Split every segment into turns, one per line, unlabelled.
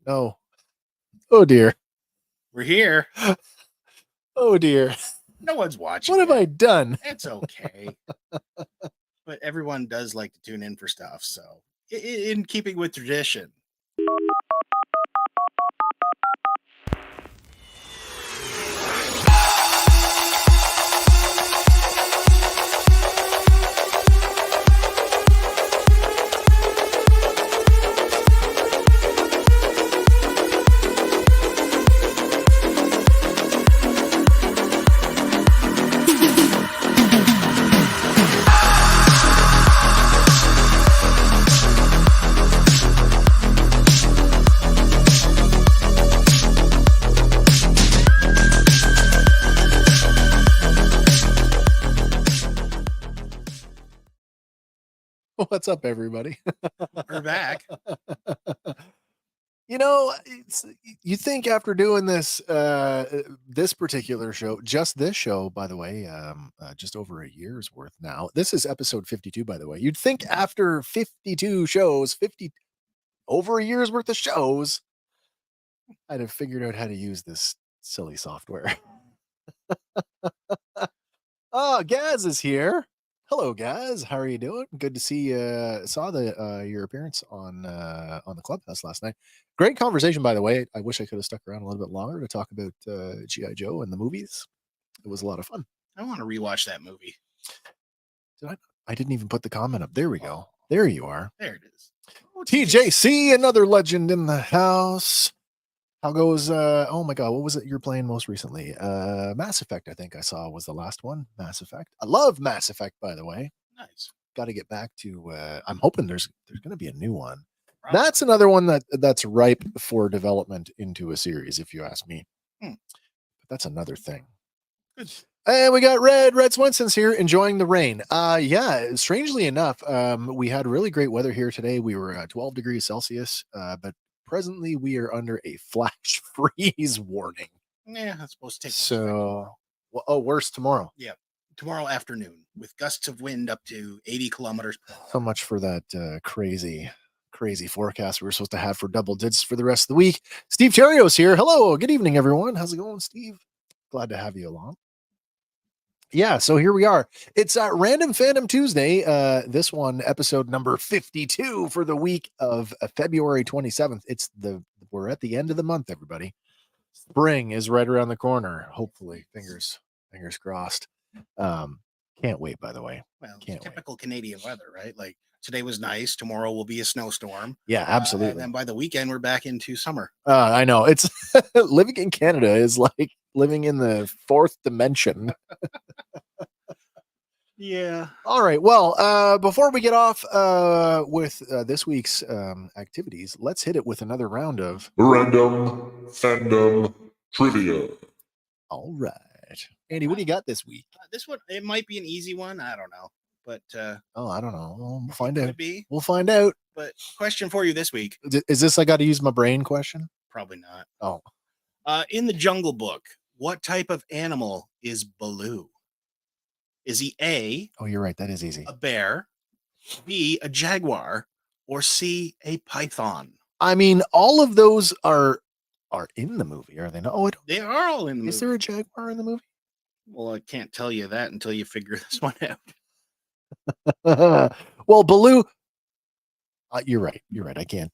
No. Oh dear.
We're here.
Oh dear.
No one's watching.
What have I done?
It's okay. But everyone does like to tune in for stuff. So, in keeping with tradition.
What's up, everybody?
We're back.
You know, you think after doing this this particular show, just this show, by the way, just over a year's worth now. This is episode 52, by the way. You'd think after 52 shows, over a year's worth of shows, I'd have figured out how to use this silly software. Oh, Gaz is here. Hello, Gaz. How are you doing? Good to see you. Saw your appearance on the clubhouse last night. Great conversation, by the way. I wish I could have stuck around a little bit longer to talk about G.I. Joe and the movies. It was a lot of fun.
I want to rewatch that movie.
I didn't even put the comment up. There we go. There you are.
There it is.
Oh, TJC, another legend in the house. How goes oh my god, what was it you're playing most recently? Mass Effect, I think I saw was the last one. Mass Effect. I love Mass Effect, by the way.
Nice.
Got to get back to I'm hoping there's going to be a new one. Right. That's another one that's ripe for development into a series, if you ask me. But that's another thing.
Good.
And we got Red Swenson's here enjoying the rain. Yeah, strangely enough, we had really great weather here today. We were at 12 degrees Celsius, but presently we are under a flash freeze warning.
Yeah, that's supposed to take.
So, worse tomorrow.
Yeah, tomorrow afternoon with gusts of wind up to 80 kilometers.
So much for that crazy forecast we were supposed to have for double digits for the rest of the week. Steve Terrio's here. Hello, good evening, everyone. How's it going, Steve? Glad to have you along. Yeah, so here we are. It's Random Fandom Tuesday. This one, episode number 52 for the week of February 27th. We're at the end of the month, everybody. Spring is right around the corner. Hopefully, fingers crossed. Can't wait. By the way,
well, typical Canadian weather, right? Like today was nice. Tomorrow will be a snowstorm.
Yeah, absolutely.
And then by the weekend, we're back into summer.
I know it's living in Canada is like living in the fourth dimension.
Yeah.
All right. Well, before we get off with this week's activities, let's hit it with another round of
Random Fandom Trivia.
All right. Andy, what do you got this week?
This one, it might be an easy one. I don't know. But
I don't know. We'll find out.
Be.
We'll find out.
But question for you this week.
Is this I got to use my brain question?
Probably not.
Oh.
In the Jungle Book, what type of animal is Baloo? Is he A?
Oh, you're right. That is easy.
A bear, B, a jaguar, or C, a python?
I mean, all of those are in the movie, are they not? Oh,
they are all in the movie.
Is there a jaguar in the movie?
Well, I can't tell you that until you figure this one
out. Well, Baloo. You're right. I can't.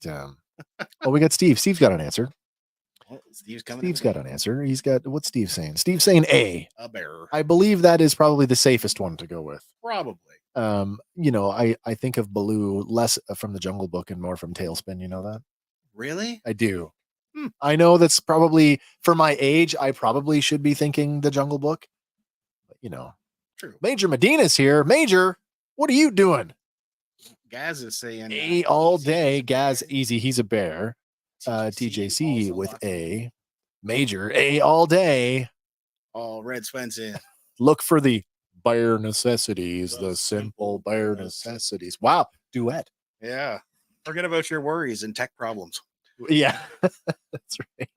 We got Steve. Steve's got an answer.
Well, Steve's
got an answer. He's got what's Steve saying? Steve's saying A.
A bear.
I believe that is probably the safest one to go with.
Probably.
I think of Baloo less from the Jungle Book and more from Tailspin. You know that?
Really?
I do. I know that's probably for my age. I probably should be thinking the Jungle Book. But,
true.
Major Medina's here. Major, what are you doing?
Gaz is saying
A all day. Gaz easy. He's a bear. TJC with A. Major A all day.
Oh, Red Swenson.
Look for the bare necessities, the simple bare necessities. Wow, duet.
Yeah. Forget about your worries and tech problems.
Yeah, that's right.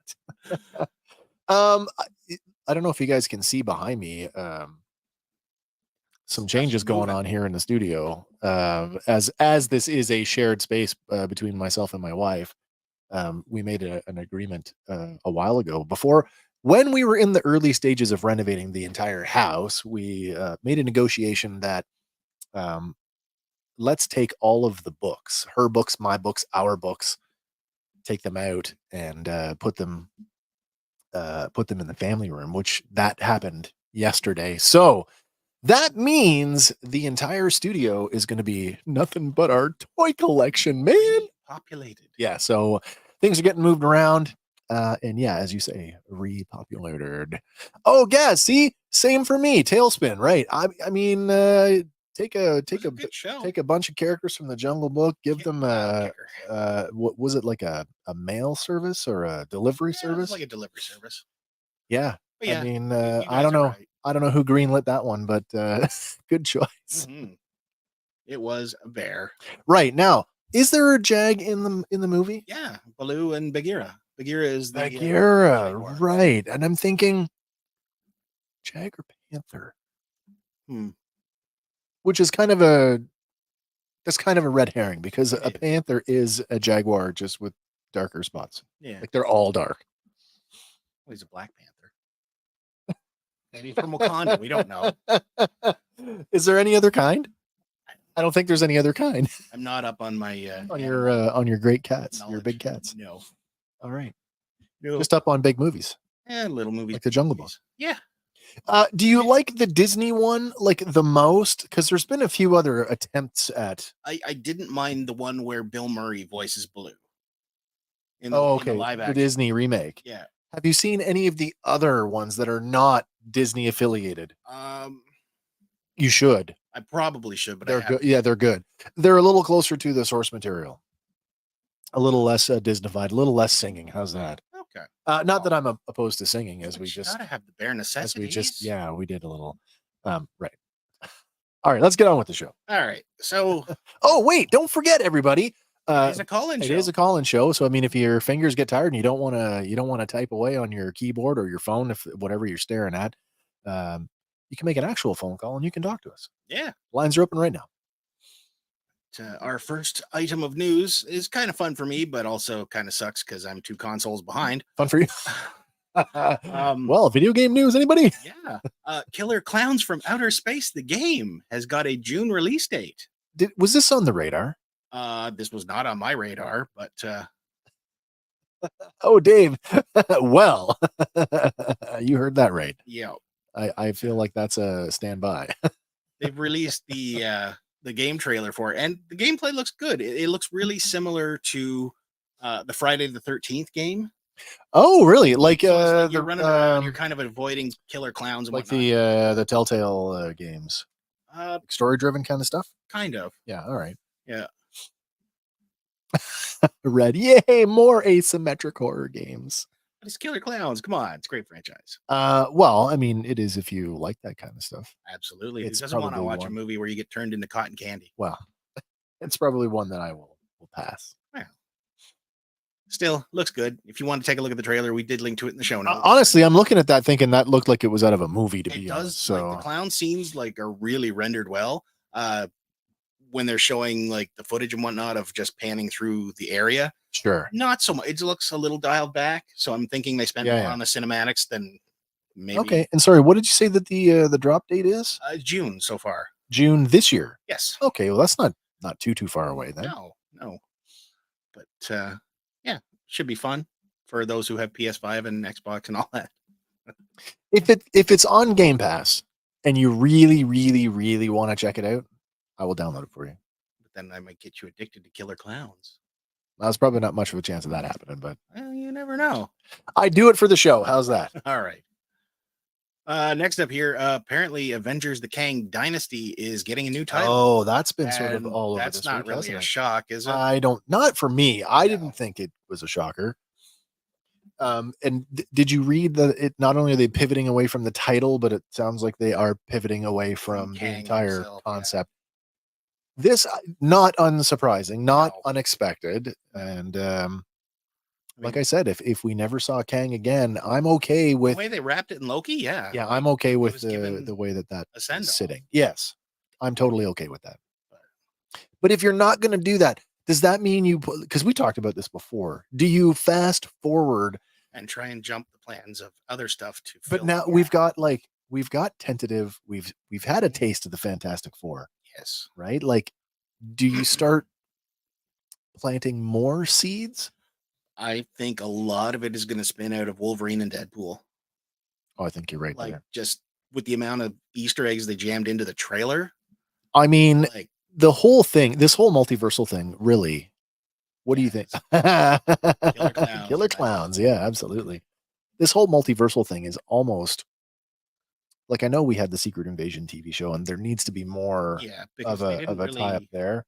I don't know if you guys can see behind me. Some changes going on here in the studio. As this is a shared space between myself and my wife. we made an agreement a while ago. When we were in the early stages of renovating the entire house, we made a negotiation that let's take all of the books, her books, my books, our books, take them out and put them in the family room, which that happened yesterday. So that means the entire studio is going to be nothing but our toy collection, man.
Populated.
Yeah, so things are getting moved around. And yeah, as you say, repopulated. Oh, yeah, see, same for me. Tailspin, right? I mean, take a
good show.
take a bunch of characters from the Jungle Book, give them what was it, like a mail service or a delivery
It was
service?
like a delivery service.
Yeah.
But yeah,
I mean,
you
I
guys
don't
are
know.
right.
I don't know who greenlit that one, but good choice.
Mhm. It was a bear.
Right. Now, is there a Jag in the movie?
Yeah, Baloo and Bagheera. Bagheera is the
Bagheera,
Jaguar.
right. And I'm thinking Jag or Panther, which is kind of a red herring because a panther is a jaguar just with darker spots.
Yeah,
Like they're all dark.
well, he's a Black Panther. Maybe from Wakanda. We don't know.
Is there any other kind? I don't think there's any other kind.
I'm not up on my
on your great cats, your
knowledge.
big cats.
No.
All right.
No.
Just up on big movies.
Little movies.
Like the Jungle Book.
Yeah.
Do you like the Disney one like the most? Because there's been a few other attempts at.
I didn't mind the one where Bill Murray voices Baloo. In the live
the
action.
Disney remake.
Yeah.
Have you seen any of the other ones that are not Disney affiliated? You should.
I probably should, but
they're good. Yeah, they're good. They're a little closer to the source material. A little less Disneyfied, a little less singing. How's that?
Okay.
Not that I'm opposed to singing, as we just
gotta have the bare necessities.
We did a little. Right. All right, let's get on with the show.
All right. So.
Oh wait! Don't forget, everybody.
It's a call-in show.
It is a call-in show. So I mean, if your fingers get tired and you don't want to type away on your keyboard or your phone, if whatever you're staring at, you can make an actual phone call and you can talk to us.
Yeah.
Lines are open right now.
Our first item of news is kind of fun for me, but also kind of sucks because I'm 2 consoles behind.
Fun for you. Well, video game news, anybody?
Yeah. Killer Klowns from Outer Space, the game, has got a June release date.
Was this on the radar?
This was not on my radar, but
oh, Dave. Well, you heard that right.
Yeah.
I feel like that's a standby.
They've released the game trailer for it, and the gameplay looks good. It looks really similar to the Friday the 13th game.
Oh, really? Like
you're running around, you're kind of avoiding killer clowns and
like
whatnot.
the Telltale games. Story driven kind of stuff?
Kind of.
Yeah, all right.
Yeah.
Red, yay, more asymmetric horror games.
But it's Killer Klowns. Come on, it's a great franchise.
Well, I mean, it is if you like that kind of stuff.
Absolutely. Who doesn't want to watch a movie where you get turned into cotton candy?
Well, it's probably one that I will pass.
Yeah. Still, looks good. If you want to take a look at the trailer, we did link to it in the show notes.
Honestly, I'm looking at that thinking that looked like it was out of a movie, to be honest. So
like, the clown scenes are really rendered well. When they're showing like the footage and whatnot of just panning through the area.
Sure.
Not so much. It looks a little dialed back. So I'm thinking they spent more on the cinematics than maybe.
Okay. And sorry, what did you say that the drop date is?
June so far.
June this year.
Yes.
Okay. Well, that's not too far away then.
No. But yeah, should be fun for those who have PS5 and Xbox and all that.
If it's on Game Pass and you really, really, really want to check it out, I will download it for you.
But then I might get you addicted to Killer Klowns.
That's probably not much of a chance of that happening, but
you never know.
I do it for the show. How's that?
All right. Next up here, apparently Avengers: The Kang Dynasty is getting a new title.
Oh, that's been sort of all over.
That's not really a shock, is it?
Not for me. I didn't think it was a shocker. And did you read that it not only are they pivoting away from the title, but it sounds like they are pivoting away from the entire concept. This not unsurprising, not unexpected, and like I said, if we never saw Kang again, I'm okay with
the way they wrapped it in Loki. Yeah,
I'm okay with the way that's sitting. Yes, I'm totally okay with that. But if you're not going to do that, Does that mean you put, because we talked about this before, do you fast forward?
and try and jump the plans of other stuff to
But
fill
now
the
we've
gap.
got we've got tentative, we've had a taste of the Fantastic Four,
Yes.
right? Like, do you start planting more seeds?
I think a lot of it is going to spin out of Wolverine and Deadpool.
Oh, I think you're right
Like
there.
just with the amount of Easter eggs they jammed into the trailer.
I mean,
Like
the whole thing, this whole multiversal thing, really. What do you think?
Killer Clowns.
Killer Clowns. Yeah, absolutely. This whole multiversal thing is almost like, I know we had the Secret Invasion TV show, and there needs to be more
Yeah, because
of
they
a
didn't
tie up
really,
there.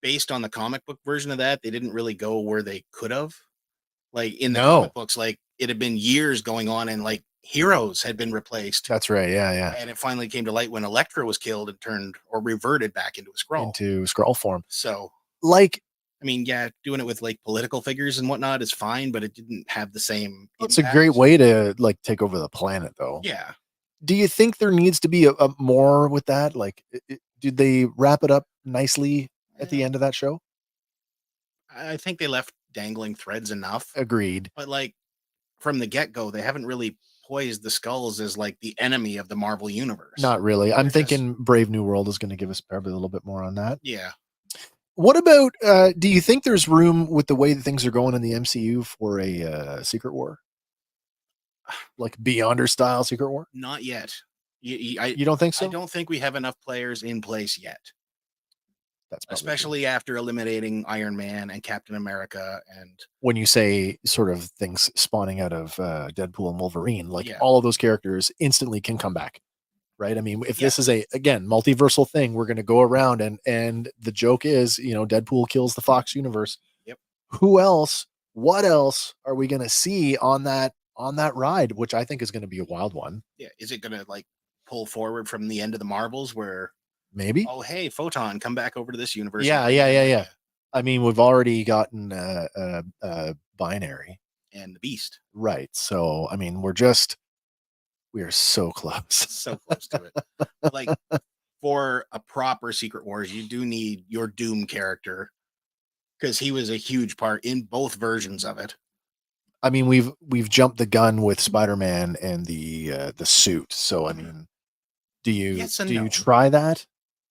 based on the comic book version of that, they didn't really go where they could have. Like in the
No,
comic books, like it had been years going on, and like heroes had been replaced,
that's right. Yeah, yeah.
and it finally came to light when Elektra was killed and turned or reverted back into a Skrull.
Into Skrull form.
So,
Like,
I mean, yeah, doing it with like political figures and whatnot is fine, but it didn't have the same.
it's a
impact.
great way to like take over the planet, though.
Yeah,
Do you think there needs to be a more with that? Like, did they wrap it up nicely at the end of that show?
I think they left dangling threads enough,
Agreed.
but like from the get go, they haven't really poised the Skulls as like the enemy of the Marvel universe.
Not really. I'm
They're just-
thinking Brave New World is going to give us probably a little bit more on that.
Yeah,
What about, do you think there's room with the way that things are going in the MCU for a Secret War? Like Beyonder style Secret War?
not yet.
You don't think so?
I don't think we have enough players in place yet,
That's probably
especially after eliminating Iron Man and Captain America. And
when you say sort of things spawning out of Deadpool and Wolverine, like
Yeah.
all of those characters instantly can come back, right? I mean, if
Yeah.
this is again multiversal thing, we're going to go around and the joke is, Deadpool kills the Fox universe.
Yep.
Who else? What else are we going to see on that ride? Which I think is going to be a wild one.
yeah, is it gonna like pull forward from the end of the Marvels where,
Maybe.
oh hey, Photon, come back over to this universe?
Yeah. I mean, we've already gotten Binary,
And the Beast,
right? So I mean, we are so close.
so close to it. Like for a proper Secret Wars, you do need your Doom character because he was a huge part in both versions of it.
I mean, we've jumped the gun with Spider-Man and the suit. So I mean, do you
Yes and
do
no.
you try that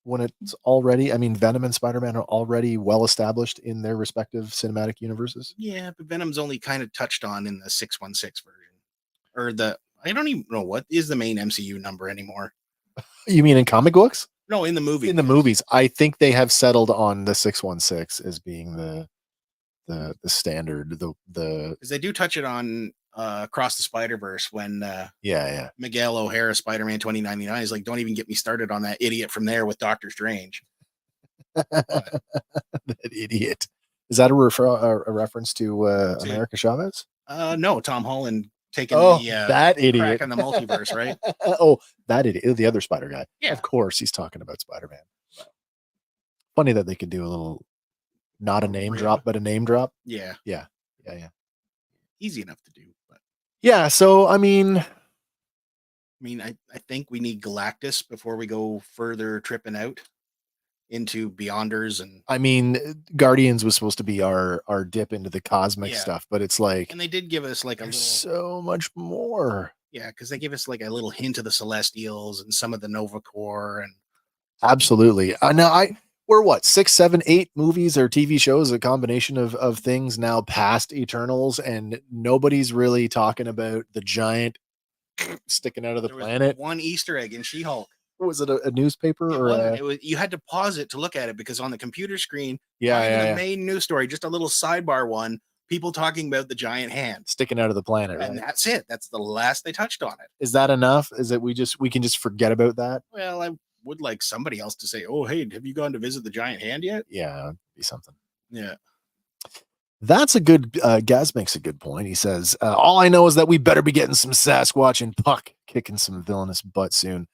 when it's already? I mean, Venom and Spider-Man are already well established in their respective cinematic universes.
Yeah, but Venom's only kind of touched on in the 616 version, or I don't even know what is the main MCU number anymore.
You mean in comic books?
No, in the movie.
In the movies, I think they have settled on the 616 as being the standard. The
because they do touch it on Across the Spider-Verse when
yeah.
Miguel O'Hara, Spider-Man 2099, is like, don't even get me started on that idiot from there with Doctor Strange.
That idiot. Is that a reference to America Chavez?
No, Tom Holland taking
that
crack
idiot
on the multiverse, right?
Oh, that idiot, the other Spider guy.
Yeah.
Of course, he's talking about Spider-Man. Funny that they could do a little, not a name
Rib.
drop, but a name drop.
Yeah,
Yeah.
easy enough to do. But
Yeah. So, I mean,
I mean, I think we need Galactus before we go further tripping out into Beyonders
Guardians was supposed to be our dip into the cosmic
Yeah.
stuff, but it's like
and they did give us like a
there's
little
so much more.
yeah, because they give us like a little hint of the Celestials and some of the Nova Corps and
Absolutely. Now we're what, 6, 7, 8 movies or TV shows, a combination of things now past Eternals, and nobody's really talking about the giant sticking out of the
there was
planet.
one Easter egg in She-Hulk.
Was it a newspaper
It
or
wasn't.
a,
It was, you had to pause it to look at it because on the computer screen,
yeah,
not even
yeah,
the
yeah,
main news story, just a little sidebar one, people talking about the giant hand.
sticking out of the planet,
And
right?
that's it. That's the last they touched on it.
Is that enough? Is it we can just forget about that?
Well, I would like somebody else to say, oh, hey, have you gone to visit the giant hand yet?
Yeah, it'd be something.
Yeah.
That's a good Gaz makes a good point. He says, all I know is that we better be getting some Sasquatch and Puck kicking some villainous butt soon.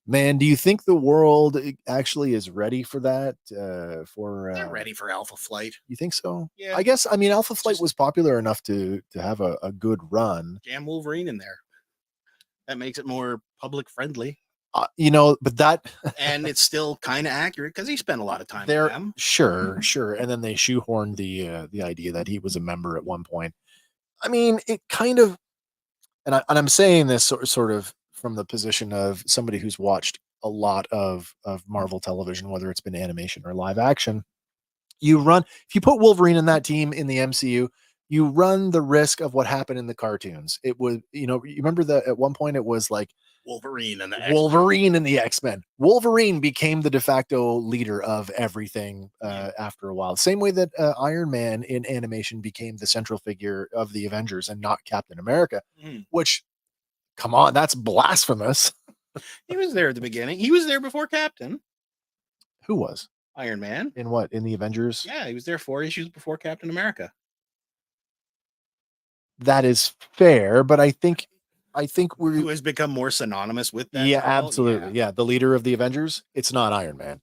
Man, do you think the world actually is ready for that?
They're ready for Alpha Flight.
You think so?
Yeah.
I guess. I mean, Alpha Flight
Just-
was popular enough to have a good run.
Jam Wolverine in there. That makes it more public friendly.
but that
and it's still kind of accurate because he spent a lot of time with
there,
them.
sure, and then they shoehorned the idea that he was a member at one point. I mean, it kind of, and I'm saying this sort of from the position of somebody who's watched a lot of Marvel television, whether it's been animation or live action. If you put Wolverine in that team in the MCU, you run the risk of what happened in the cartoons. It was, you remember that at one point it was like
Wolverine and the
Wolverine and the X-Men. Wolverine became the de facto leader of everything after a while. Same way that Iron Man in animation became the central figure of the Avengers and not Captain America, which, come on, that's blasphemous.
He was there at the beginning. He was there before Captain.
Who was?
Iron Man.
In what? In the Avengers?
Yeah, he was there 4 issues before Captain America.
That is fair, but I think
who has become more synonymous with that.
Yeah,
title?
absolutely. Yeah, the leader of the Avengers. It's not Iron Man.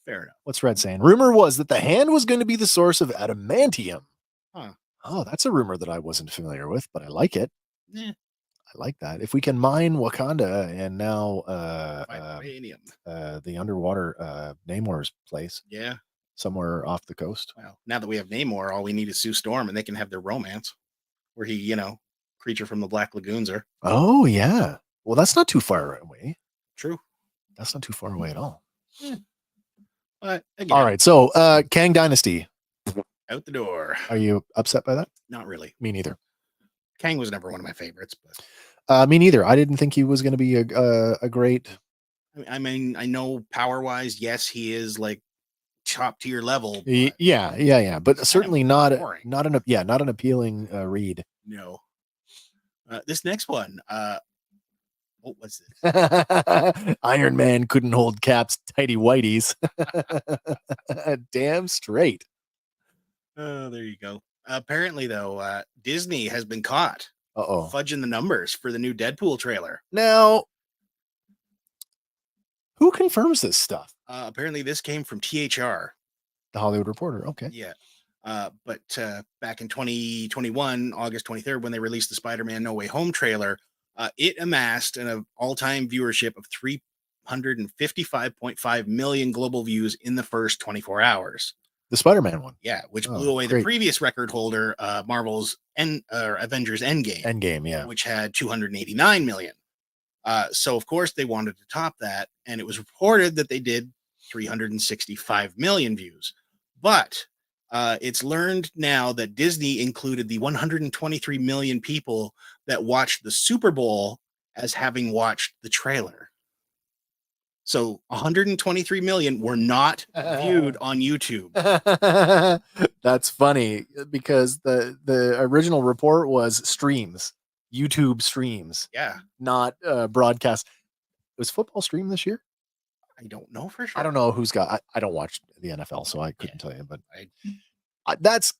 Fair enough.
What's Red saying? Rumor was that the hand was going to be the source of adamantium.
Huh.
Oh, that's a rumor that I wasn't familiar with, but I like it.
Yeah.
I like that. If we can mine Wakanda and now the underwater Namor's place.
Yeah.
Somewhere off the coast.
Well, now that we have Namor, all we need is Sue Storm and they can have their romance where he, creature from the Black Lagoons are.
Oh, yeah. Well, that's not too far away.
True.
That's not too far away at all.
Yeah. But again,
all right. So Kang Dynasty.
Out the door.
Are you upset by that?
Not really.
Me neither.
Kang was never one of my favorites, but
me neither. I didn't think he was going to be a great.
I mean, I know power wise, yes, he is like top tier level.
Yeah. But certainly not an appealing read.
No. This next one, what was this?
Iron Man couldn't hold Cap's tighty whities. Damn straight.
Oh, there you go. Apparently, though, Disney has been caught fudging the numbers for the new Deadpool trailer.
Now, who confirms this stuff?
Apparently, this came from THR,
the Hollywood Reporter. Okay.
Yeah. But back in 2021, August 23rd, when they released the Spider-Man No Way Home trailer, it amassed an all-time viewership of 355.5 million global views in the first 24 hours.
The Spider-Man one.
Yeah, which blew away the previous record holder, Marvel's Avengers Endgame.
Endgame, yeah.
Which had 289 million. So, of course, they wanted to top that, and it was reported that they did 365 million views. But it's learned now that Disney included the 123 million people that watched the Super Bowl as having watched the trailer. So 123 million were not viewed on YouTube.
That's funny because the original report was streams, YouTube streams.
Yeah.
Not broadcast. Was football streamed this year?
I don't know for sure.
I don't know who's got. I don't watch the NFL, so I couldn't tell you. But that's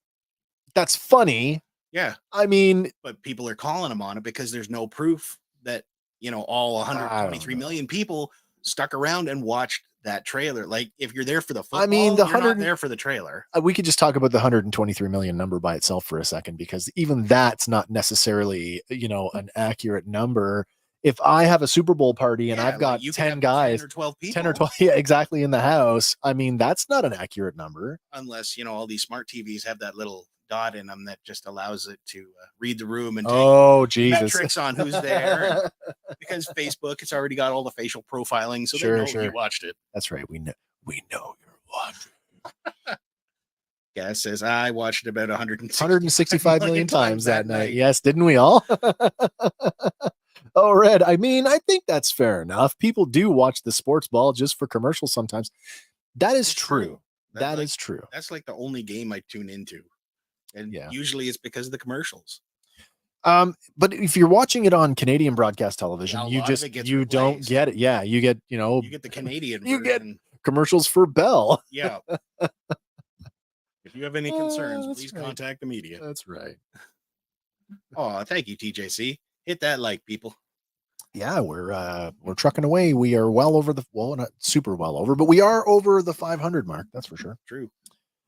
funny.
Yeah.
I mean,
but people are calling them on it because there's no proof that all 123 million people stuck around and watched that trailer. Like, if you're there for the football, you're not there for the trailer.
We could just talk about the 123 million number by itself for a second, because even that's not necessarily, an accurate number. If I have a Super Bowl party and I've got 10 guys,
10 or 12 people,
10 or 12, yeah, exactly, in the house, I mean, that's not an accurate number.
Unless, all these smart TVs have that little dot in them that just allows it to read the room and take metrics on who's there. Because Facebook, it's already got all the facial profiling, so they know you watched it.
That's right. We know you're watching.
Yeah, it says I watched it about
165 million times that night. Yes, didn't we all? Oh, Red. I mean, I think that's fair enough. People do watch the sports ball just for commercials sometimes. That is true. That is true.
That's like the only game I tune into. And usually it's because of the commercials.
But if you're watching it on Canadian broadcast television, you don't get it. Yeah, you get,
you get the Canadian version.
You get commercials for Bell.
Yeah. If you have any concerns, please contact the media.
That's right.
Oh, thank you, TJC. Hit that like, people.
Yeah, we're trucking away. We are well over not super well over, but we are over the 500 mark. That's for sure.
True.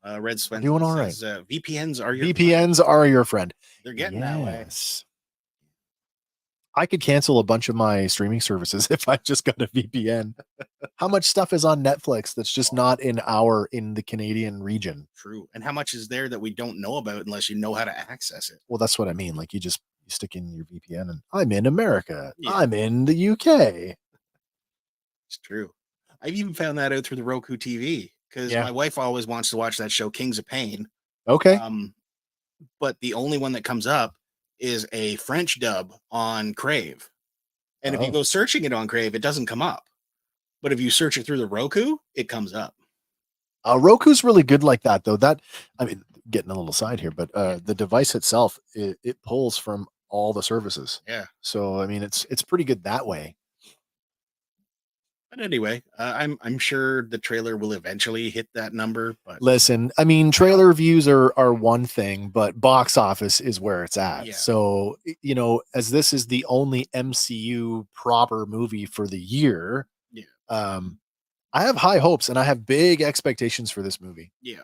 Red Swen
doing all right.
VPNs are your friend.
They're getting that way. I could cancel a bunch of my streaming services if I just got a VPN. How much stuff is on Netflix that's just not in the Canadian region?
True. And how much is there that we don't know about unless you know how to access it?
Well, that's what I mean. Like you stick in your VPN and I'm in America.
Yeah.
I'm in the UK.
It's true. I've even found that out through the Roku TV because
Yeah.
my wife always wants to watch that show, Kings of Pain.
Okay.
But the only one that comes up is a French dub on Crave. And if you
Oh.
go searching it on Crave, it doesn't come up. But if you search it through the Roku, it comes up.
Roku's really good like that, though. Getting a little side here, but the device itself, it pulls from all the services.
Yeah.
So I mean, it's pretty good that way.
But anyway, I'm sure the trailer will eventually hit that number. But
Listen, I mean, trailer views are one thing, but box office is where it's at.
Yeah.
So, as this is the only MCU proper movie for the year, I have high hopes and I have big expectations for this movie.
Yeah.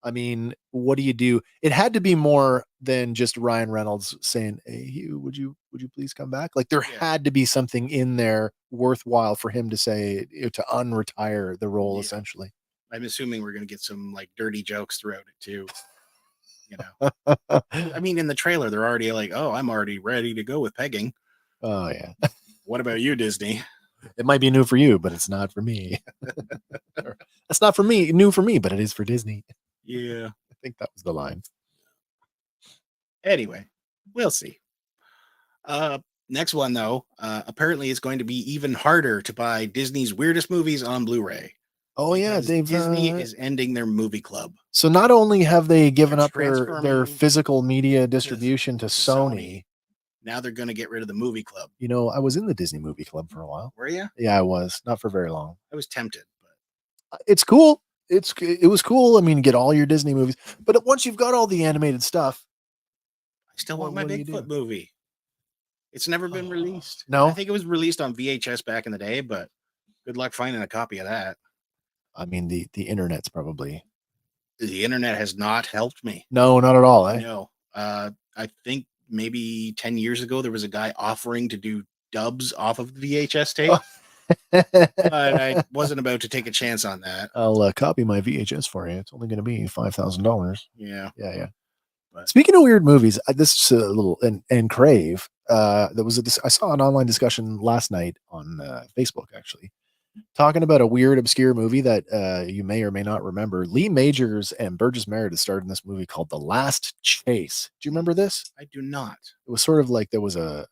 I mean, what do you do? It had to be more than just Ryan Reynolds saying, "Hey, Hugh, would you please come back?" Like there had to be something in there worthwhile for him to say to unretire the role, essentially.
I'm assuming we're going to get some like dirty jokes throughout it too. I mean, in the trailer, they're already like, "Oh, I'm already ready to go with pegging."
Oh yeah.
What about you, Disney?
It might be new for you, but it's not for me. That's not for me, new for me, but it is for Disney.
Yeah.
I think that was the line.
Anyway, we'll see. Next one though, apparently it's going to be even harder to buy Disney's weirdest movies on Blu-ray.
Oh yeah,
Disney is ending their movie club.
So not only have they given up their
transforming
physical media distribution to Sony,
now they're going to get rid of the movie club.
I was in the Disney movie club for a while.
Were you?
Yeah, I was. Not for very long.
I was tempted, but
it's cool. It was cool. I mean, get all your Disney movies, but once you've got all the animated stuff,
I still want my Bigfoot movie. It's never been released.
No,
I think it was released on VHS back in the day, but good luck finding a copy of that.
I mean, the internet's probably.
The internet has not helped me.
No, not at all. Eh?
No. I think maybe 10 years ago there was a guy offering to do dubs off of the VHS tape. But I wasn't about to take a chance on that.
I'll copy my VHS for you. It's only going to be $5,000.
Yeah.
But speaking of weird movies, this is a little and Crave. There was I saw an online discussion last night on Facebook, actually, talking about a weird, obscure movie that you may or may not remember. Lee Majors and Burgess Meredith starred in this movie called The Last Chase. Do you remember this?
I do not.
It was sort of like there was a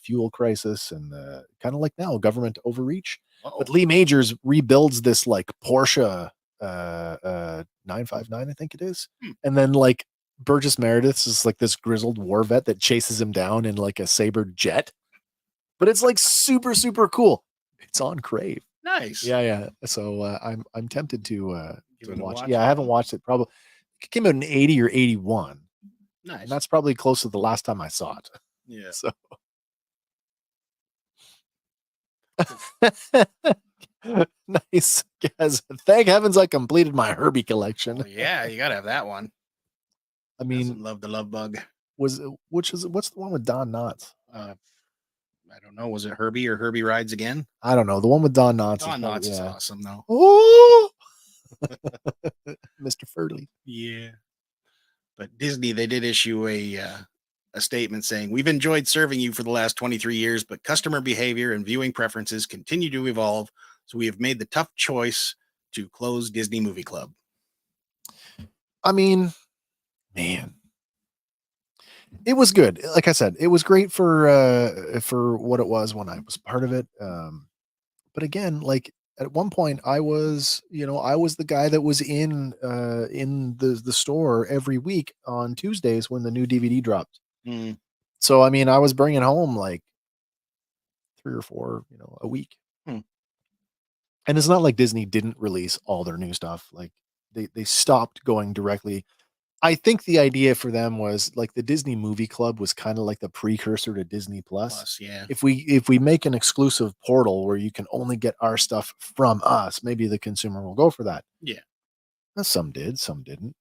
fuel crisis and kind of like now government overreach. But Lee Majors rebuilds this like Porsche 959, I think it is. And then like Burgess Meredith is like this grizzled war vet that chases him down in like a Sabre jet. But it's like super, super cool. It's on Crave.
Nice.
Yeah. So I'm tempted to watch it. Yeah, I haven't watched it. Probably it came out in 80 or 81.
Nice.
And that's probably close to the last time I saw it.
Yeah.
So nice. Guys, thank heavens I completed my Herbie collection.
Well, yeah, you gotta have that one.
I mean,
love the love bug.
What's the one with Don Knotts?
I don't know. Was it Herbie or Herbie Rides Again?
I don't know. The one with Don Knotts.
Don Knotts is awesome though.
Oh, Mr. Furley.
Yeah. But Disney, they did issue a statement saying, "We've enjoyed serving you for the last 23 years, but customer behavior and viewing preferences continue to evolve. So we have made the tough choice to close Disney Movie Club."
I mean, man, it was good. Like I said, it was great for what it was when I was part of it. But again, like at one point I was the guy that was in the store every week on Tuesdays when the new DVD dropped. So, I mean, I was bringing home like 3 or 4, a week. And it's not like Disney didn't release all their new stuff. Like they stopped going directly. I think the idea for them was like the Disney Movie Club was kind of like the precursor to Disney Plus.
Yeah.
If we make an exclusive portal where you can only get our stuff from us, maybe the consumer will go for that.
Yeah.
Some did, some didn't.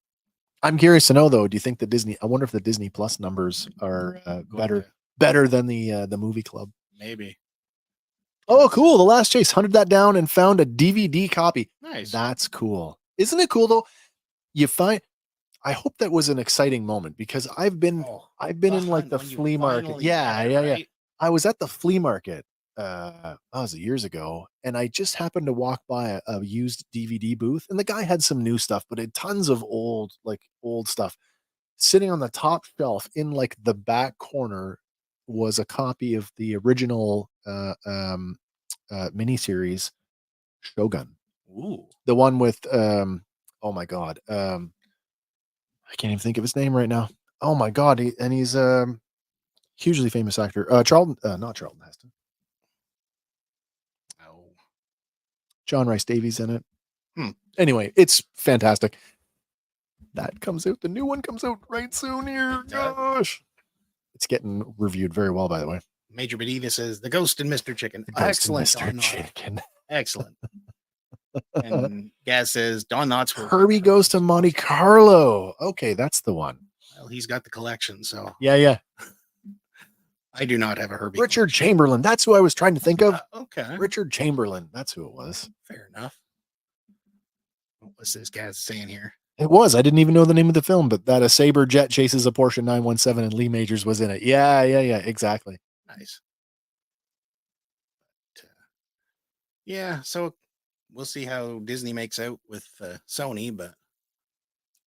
I'm curious to know though, do you think I wonder if the Disney Plus numbers are better? better than the movie club.
Maybe.
Oh, cool. The Last Chase, hunted that down and found a DVD copy.
Nice.
That's cool. Isn't it cool though? I hope that was an exciting moment because I've been in like the flea market. Yeah. I was at the flea market. That was years ago, and I just happened to walk by a used DVD booth, and the guy had some new stuff, but it tons of old stuff. Sitting on the top shelf in like the back corner was a copy of the original miniseries Shogun.
Ooh.
The one with oh my god. I can't even think of his name right now. Oh my god, he's hugely famous actor. Charlton, not Charlton Heston.
Oh.
John Rice Davies in it.
Hmm.
Anyway, it's fantastic. That comes out. The new one comes out right soon here. Gosh. It's getting reviewed very well, by the way.
Major Medina says The Ghost and Mr. Chicken.
Excellent.
Mr. Chicken. Excellent. And Gaz says Don Knotts.
Herbie Goes to Monte Carlo. Okay, that's the one.
Well, he's got the collection, so.
Yeah.
I do not have a Herbie.
Richard Chamberlain. That's who I was trying to think of.
Okay.
Richard Chamberlain. That's who it was.
Fair enough. What's this Gaz saying here?
It was. I didn't even know the name of the film, but that a Sabre jet chases a Porsche 917 and Lee Majors was in it. Yeah. Exactly.
Nice. Yeah, so we'll see how Disney makes out with Sony, but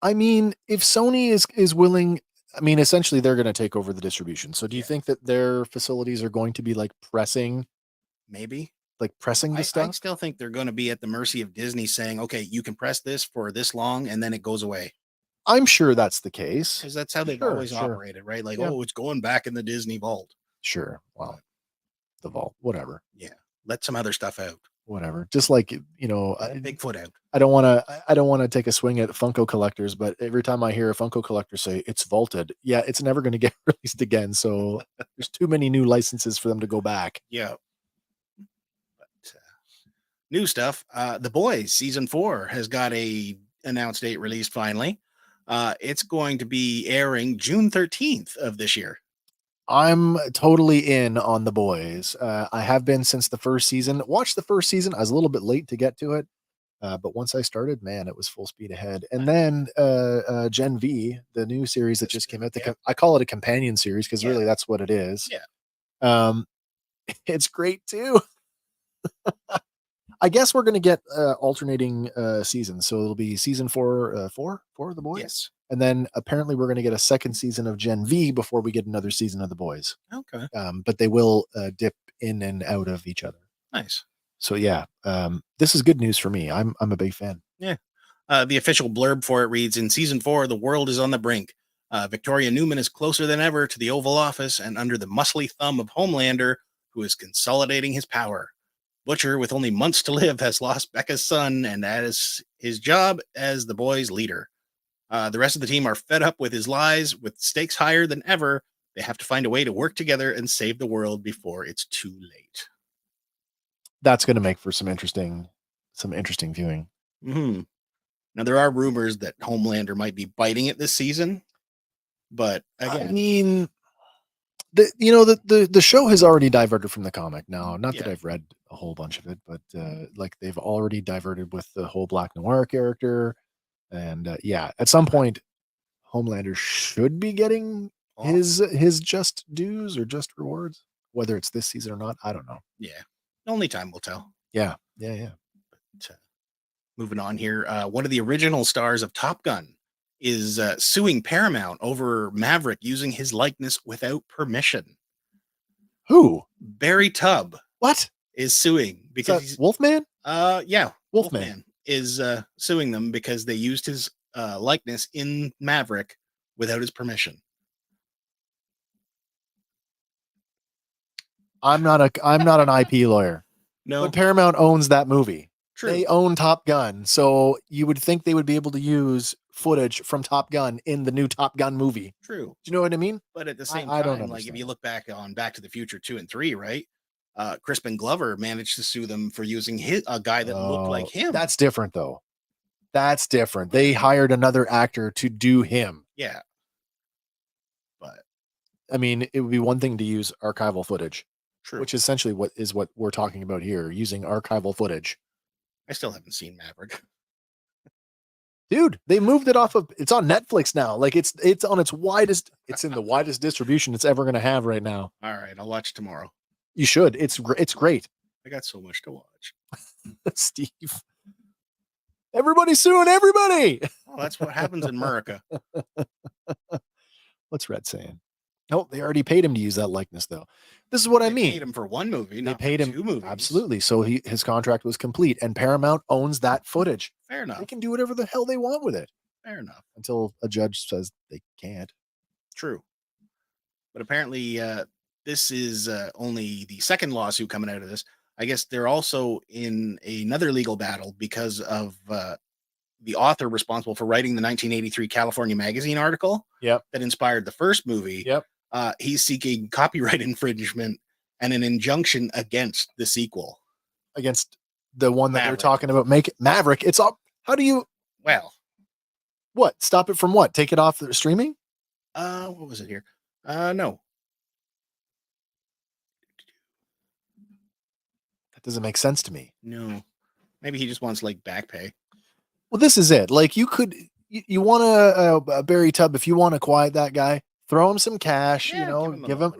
I mean, if Sony is willing, I mean, essentially they're going to take over the distribution. So do you think that their facilities are going to be like pressing?
Maybe.
Like pressing the
I
stuff?
still think they're going to be at the mercy of Disney saying, okay, you can press this for this long and then it goes away.
I'm sure that's the case.
Because that's how they've always operated, right? Like, oh, it's going back in the Disney vault.
Sure. Well, the vault, whatever.
Yeah. Let some other stuff out.
Whatever. Just like,
Bigfoot out.
I don't want to take a swing at Funko collectors, but every time I hear a Funko collector say it's vaulted, yeah, it's never going to get released again. So there's too many new licenses for them to go back.
Yeah. New stuff. The Boys season 4 has got a announced date released finally. It's going to be airing June 13th of this year.
I'm totally in on The Boys. I have been since the first season. Watched the first season. I was a little bit late to get to it. But once I started, man, it was full speed ahead. And then Gen V, the new series that just came out, I call it a companion series because really that's what it is.
Yeah.
It's great too. I guess we're going to get alternating seasons. So it'll be season 4 of The Boys.
Yes.
And then apparently we're going to get a second season of Gen V before we get another season of The Boys.
Okay.
But they will dip in and out of each other.
Nice.
So yeah, this is good news for me. I'm a big fan.
Yeah. The official blurb for it reads, in season 4, the world is on the brink. Victoria Newman is closer than ever to the Oval Office and under the muscly thumb of Homelander, who is consolidating his power. Butcher, with only months to live, has lost Becca's son, and that is his job as the Boys' leader. The rest of the team are fed up with his lies. With stakes higher than ever, they have to find a way to work together and save the world before it's too late.
That's going to make for some interesting viewing.
Mm-hmm. Now, there are rumors that Homelander might be biting it this season, but again,
I mean, the show has already diverted from the comic now. Not that I've read a whole bunch of it, but like they've already diverted with the whole Black Noir character, and at some point, Homelander should be getting his just dues or just rewards. Whether it's this season or not, I don't know.
Yeah, only time will tell.
Yeah.
But, moving on here, one of the original stars of Top Gun is suing Paramount over Maverick using his likeness without permission.
Who?
Barry Tubb.
What?
Is suing because he's
Wolfman?
Yeah.
Wolfman
is suing them because they used his likeness in Maverick without his permission.
I'm not an IP lawyer.
No.
But Paramount owns that movie.
True.
They own Top Gun. So you would think they would be able to use footage from Top Gun in the new Top Gun movie.
True.
Do you know what I mean?
But at the same time,
I don't
like if you look back on Back to the Future 2 and 3, right? Crispin Glover managed to sue them for using a guy that looked like him.
That's different though. That's different. They hired another actor to do him.
Yeah. But
I mean, it would be one thing to use archival footage,
True.
which is essentially what we're talking about here, using archival footage.
I still haven't seen Maverick.
Dude, they moved it off of, it's on Netflix now. Like it's on it's in the widest distribution it's ever going to have right now.
All right, I'll watch tomorrow.
You should. It's great.
I got so much to watch.
Steve. Everybody's suing everybody.
Oh, that's what happens in America.
What's Red saying? No, they already paid him to use that likeness, though. This is what I
They
mean.
paid him for one movie,
They
not
paid
for
him
2 movies.
absolutely. So his contract was complete, and Paramount owns that footage.
Fair enough.
They can do whatever the hell they want with it
Fair enough.
until a judge says they can't.
True. But apparently, this is only the second lawsuit coming out of this. I guess they're also in another legal battle because of the author responsible for writing the 1983 California Magazine article
Yep.
that inspired the first movie.
Yep.
He's seeking copyright infringement and an injunction against the sequel.
Against the one that
Maverick.
they're talking about, make it Maverick. It's all. How do you
Well,
what? Stop it from what? Take it off the streaming?
what was it here? No.
That doesn't make sense to me.
No. Maybe he just wants like back pay.
Well, this is it. Like you want a Barry Tubb, if you want to quiet that guy, throw him some cash,
Yeah,
give him,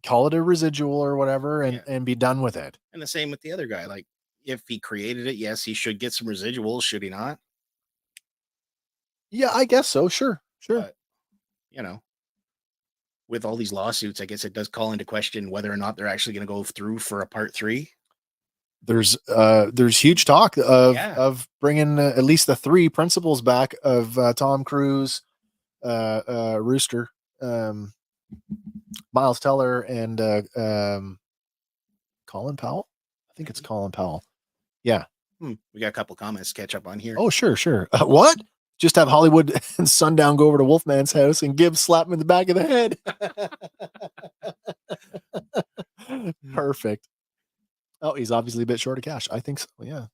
call it a residual or whatever and be done with it.
And the same with the other guy. Like, if he created it, yes, he should get some residuals, should he not?
Yeah, I guess so. Sure.
But, with all these lawsuits, I guess it does call into question whether or not they're actually going to go through for a part 3.
There's huge talk of bringing at least the 3 principals back of Tom Cruise, Rooster, Miles Teller, and Colin Powell. I think it's Colin Powell. Yeah.
We got a couple comments to catch up on here.
Oh, sure. What? Just have Hollywood and Sundown go over to Wolfman's house and Gibbs slap him in the back of the head. Perfect. Oh, he's obviously a bit short of cash. I think so. Yeah.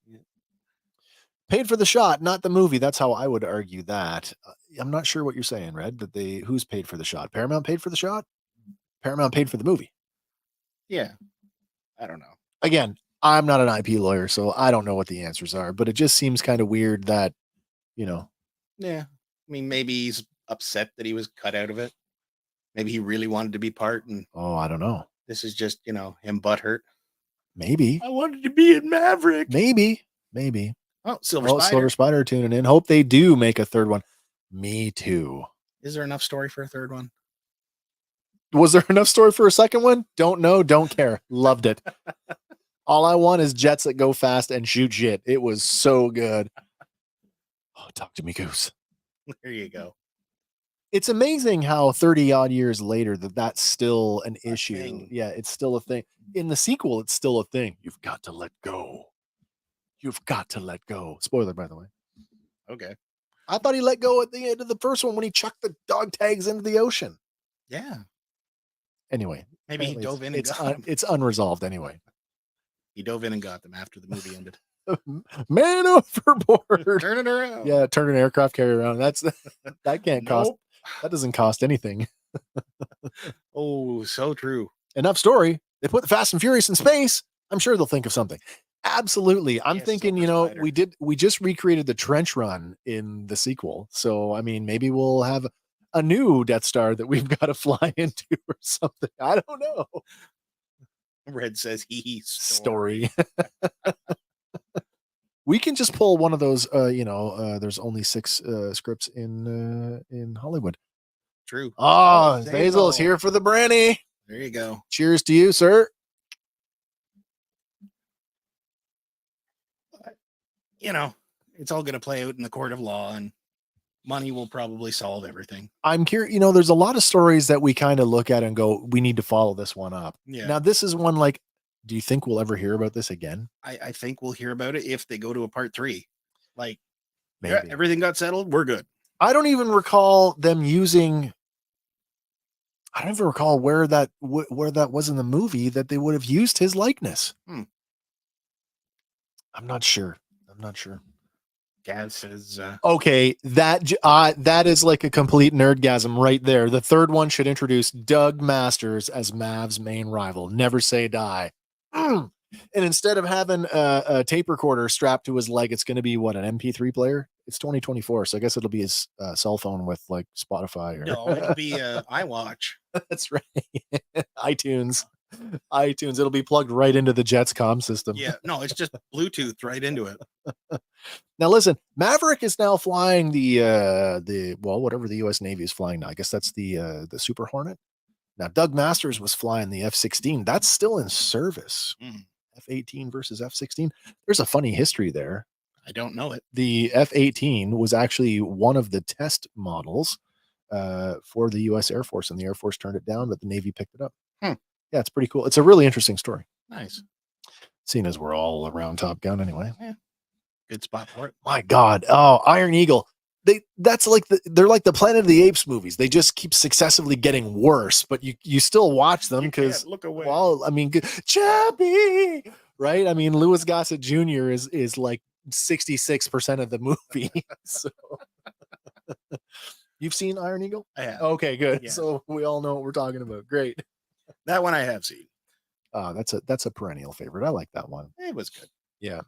Paid for the shot, not the movie. That's how I would argue that. I'm not sure what you're saying, Red. Who's paid for the shot? Paramount paid for the shot? Paramount paid for the movie.
Yeah. I don't know.
Again, I'm not an IP lawyer, so I don't know what the answers are, but it just seems kind of weird that,
Yeah. I mean, maybe he's upset that he was cut out of it. Maybe he really wanted to be part, and
I don't know.
this is just, him butthurt.
Maybe.
I wanted to be in Maverick.
Maybe.
Oh, Silver
Silver Spider tuning in. Hope they do make a third one. Me too.
Is there enough story for a third one?
Was there enough story for a second one? Don't know. Don't care. Loved it. All I want is jets that go fast and shoot shit. It was so good. Oh, talk to me, Goose.
There you go.
It's amazing how 30 odd years later that's still an issue.
Thing.
Yeah, it's still a thing. In the sequel, it's still a thing. You've got to let go. You've got to let go. Spoiler, by the way.
Okay.
I thought he let go at the end of the first one when he chucked the dog tags into the ocean.
Yeah.
Anyway.
Maybe he dove in and got them.
It's unresolved anyway.
He dove in and got them after the movie ended.
Man overboard.
Turn it around.
Yeah, turn an aircraft carrier around. That can't cost.
Nope.
That doesn't cost anything.
Oh, so true.
Enough story. They put the Fast and Furious in space. I'm sure they'll think of something. Absolutely. I'm thinking,
Silver Spider.
we just recreated the trench run in the sequel. So, I mean, maybe we'll have a new Death Star that we've got to fly into or something. I don't know.
Red says he
Story. We can just pull one of those, there's only 6 scripts in Hollywood.
True.
Oh,
Oh,
Basil is here for the brandy.
There you go.
Cheers to you, sir.
It's all going to play out in the court of law, and money will probably solve everything.
I'm curious, there's a lot of stories that we kind of look at and go, we need to follow this one up.
Yeah.
Now, this is one like, do you think we'll ever hear about this again?
I think we'll hear about it if they go to a part 3. Like,
Maybe.
yeah, everything got settled. We're good.
I don't even recall them using. I don't even recall where that was in the movie that they would have used his likeness. I'm not sure.
Gaz says,
Okay, that is like a complete nerdgasm right there. The third one should introduce Doug Masters as Mav's main rival. Never say die. And instead of having a tape recorder strapped to his leg, it's going to be what, an MP3 player? It's 2024, so I guess it'll be his cell phone with like Spotify or
no, it'll be iWatch.
That's right. iTunes. It'll be plugged right into the Jets comm system.
Yeah, no, it's just Bluetooth right into it.
Now listen, Maverick is now flying the whatever the U.S. Navy is flying now. I guess that's the Super Hornet. Now Doug Masters was flying the F-16. That's still in service. F-18 versus F-16. There's a funny history there.
I don't know it.
The F-18 was actually one of the test models for the U.S. Air Force, and the Air Force turned it down, but the Navy picked it up. Yeah, it's pretty cool. It's a really interesting story.
Nice.
Seeing as we're all around Top Gun anyway.
Yeah. Good spot for it.
My God. Oh, Iron Eagle. They're like the Planet of the Apes movies. They just keep successively getting worse, but you still watch them because,
look away.
Well, I mean, Chubby, right? I mean, Louis Gossett Jr. is like 66% of the movie. So you've seen Iron Eagle?
I have.
Okay, good.
Yeah.
So we all know what we're talking about. Great.
That one I have seen.
That's a perennial favorite. I like that one.
It was good.
Yeah.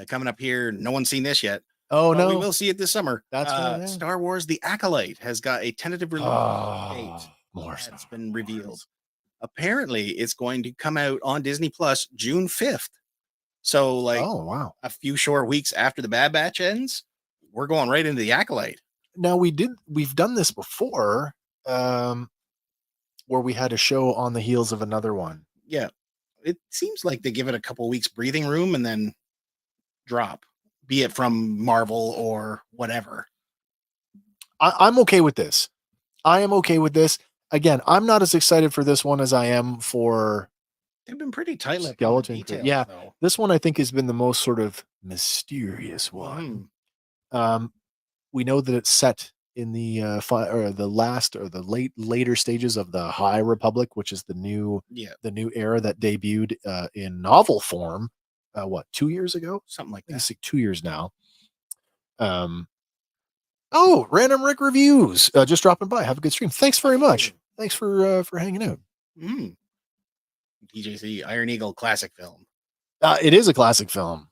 Coming up here, no one's seen this yet.
Oh,
but
no.
we will see it this summer.
That's right, yeah.
Star Wars: The Acolyte has got a tentative release date.
More
That's been revealed. Apparently, it's going to come out on Disney Plus June 5th. So, like,
oh wow,
a few short weeks after the Bad Batch ends, we're going right into The Acolyte.
Now we've done this before, where we had a show on the heels of another one.
Yeah, it seems like they give it a couple weeks breathing room and then drop, be it from Marvel or whatever.
I'm okay with this. I am okay with this. Again, I'm not as excited for this one as I am for.
They've been pretty tight-lipped.
Skeleton.
Details,
yeah,
though.
This one I think has been the most sort of mysterious one. We know that it's set in the later stages of the High Republic, which is the new era that debuted in novel form. 2 years ago?
Something like
I think
that.
it's like 2 years now. Random Rick Reviews. Just dropping by. Have a good stream. Thanks very much. Thanks for hanging out.
DJC, Iron Eagle classic film.
It is a classic film.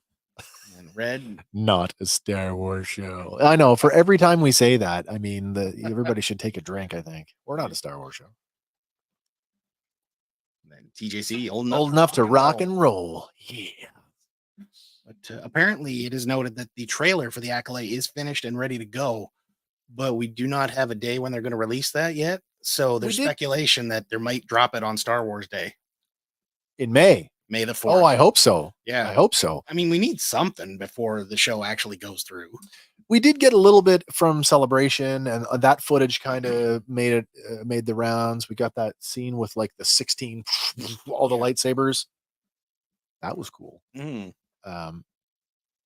And Red.
Not a Star Wars show. I know. For every time we say that, I mean, everybody should take a drink, I think. We're not a Star Wars show.
And then TJC, old
enough to rock and roll. Yeah.
But apparently it is noted that the trailer for The Acolyte is finished and ready to go, but we do not have a day when they're going to release that yet. So there's speculation that they might drop it on Star Wars Day.
In May
the 4th.
Oh, I hope so.
Yeah.
I hope so.
I mean, we need something before the show actually goes through.
We did get a little bit from Celebration, and that footage kind of made the rounds. We got that scene with like the 16, all the lightsabers. That was cool.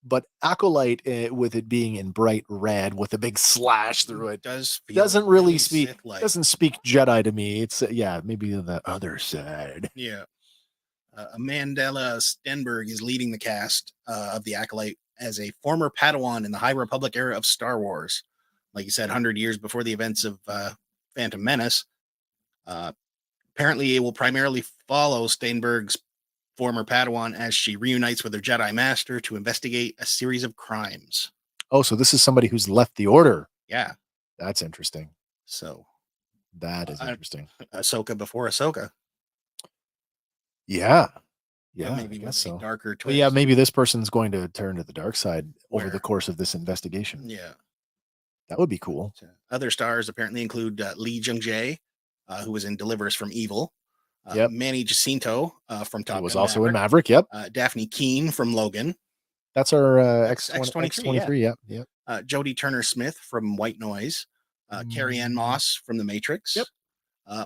But Acolyte, with it being in bright red with a big slash through it, doesn't really speak Jedi to me. It's maybe the other side.
Yeah. Mandela Stenberg is leading the cast of The Acolyte as a former Padawan in the High Republic era of Star Wars. Like you said, 100 years before the events of Phantom Menace. Apparently, it will primarily follow Stenberg's former Padawan as she reunites with her Jedi Master to investigate a series of crimes.
Oh, so this is somebody who's left the Order.
Yeah.
That's interesting.
So.
That is interesting.
Ahsoka before Ahsoka.
Yeah.
Maybe with a darker twist.
Well, yeah, maybe this person's going to turn to the dark side over the course of this investigation.
Yeah.
That would be cool.
Other stars apparently include Lee Jung-jae, who was in Deliver Us from Evil. Manny Jacinto from Top Gun.
Was also in Maverick. Yep.
Daphne Keane from Logan.
That's our X-23. Yep.
Jodie Turner-Smith from White Noise. Carrie Ann Moss from The Matrix.
Yep.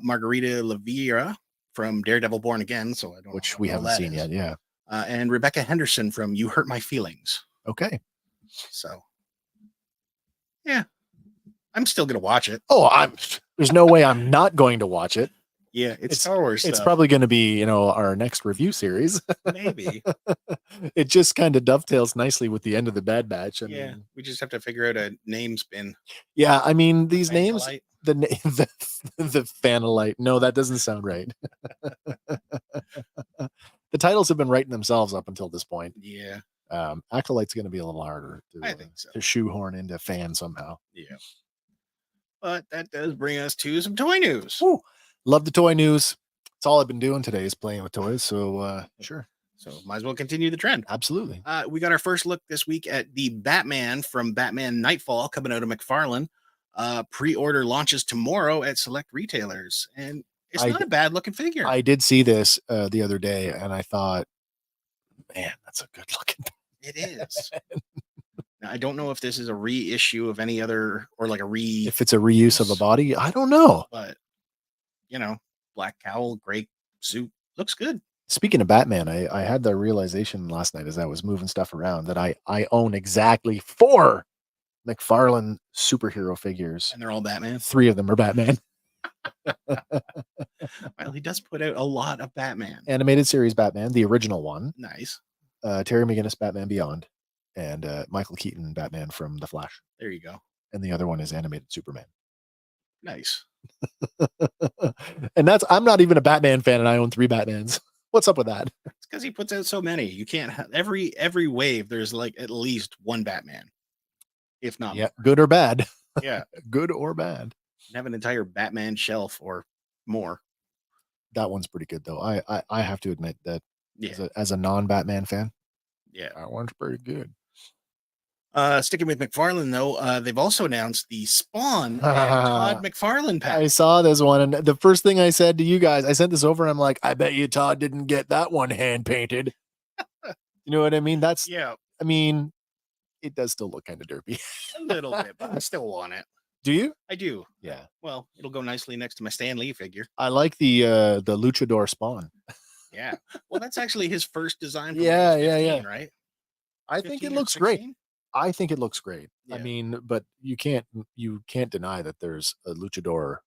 Margarita Lavira from Daredevil Born Again. So I don't
Which we haven't seen yet. Yeah.
And Rebecca Henderson from You Hurt My Feelings.
Okay.
So. Yeah. I'm still going to watch it.
Oh, there's no way I'm not going to watch it.
Yeah, it's Star Wars
It's
stuff.
probably going to be, our next review series.
Maybe.
It just kind of dovetails nicely with the end of the Bad Batch. I mean,
We just have to figure out a name spin.
yeah, I mean, these names,
Fanalite.
the Fanalite. No, that doesn't sound right. The titles have been writing themselves up until this point.
Yeah,
Acolyte's going to be a little harder
I think so.
to shoehorn into fan somehow.
Yeah. But that does bring us to some toy news.
Woo. Love the toy news. That's all I've been doing today is playing with toys. So sure.
So might as well continue the trend.
Absolutely.
We got our first look this week at the Batman from Batman Nightfall coming out of McFarlane. Pre-order launches tomorrow at select retailers, and it's not a bad looking figure.
I did see this the other day, and I thought, man, that's a good looking.
It is. Now, I don't know if this is a reissue of any other or like
if it's a reuse of a body, I don't know.
But black cowl, gray suit, looks good.
Speaking of Batman, I had the realization last night as I was moving stuff around that I own exactly 4 McFarlane superhero figures.
And they're all Batman?
3 of them are Batman.
Well, he does put out a lot of Batman.
Animated series Batman, the original one.
Nice.
Terry McGinnis Batman Beyond, and Michael Keaton Batman from The Flash.
There you go.
And the other one is animated Superman.
Nice.
And I'm not even a Batman fan, and I own 3 Batmans. What's up with that?
It's because he puts out so many. You can't have every wave. There's like at least one Batman, if not more.
Good or bad.
Yeah,
good or bad.
And have an entire Batman shelf or more.
That one's pretty good though. I have to admit that
Yeah.
as a non-Batman fan,
yeah,
that one's pretty good.
Sticking with McFarlane though, they've also announced the Spawn and Todd McFarlane pack.
I saw this one, and the first thing I said to you guys, I sent this over, and I'm like, I bet you Todd didn't get that one hand painted. You know what I mean? I mean, it does still look kind of derpy.
A little bit, but I still want it.
Do you?
I do.
Yeah.
Well, it'll go nicely next to my Stan Lee figure.
I like the Luchador Spawn.
Yeah. Well, that's actually his first design. From
Yeah,
15, right?
I think it looks great. I think it looks great.
Yeah.
I mean, but you can't deny that there's a luchador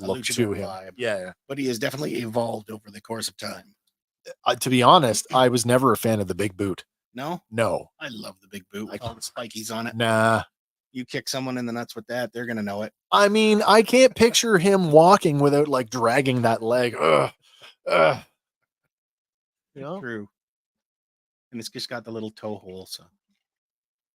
look to him.
Vibe.
Yeah.
But he has definitely evolved over the course of time.
To be honest, I was never a fan of the big boot.
No?
No.
I love the big boot with all the spikies on it.
Nah.
You kick someone in the nuts with that, they're going to know it.
I mean, I can't picture him walking without like dragging that leg.
True. And it's just got the little toe hole, so.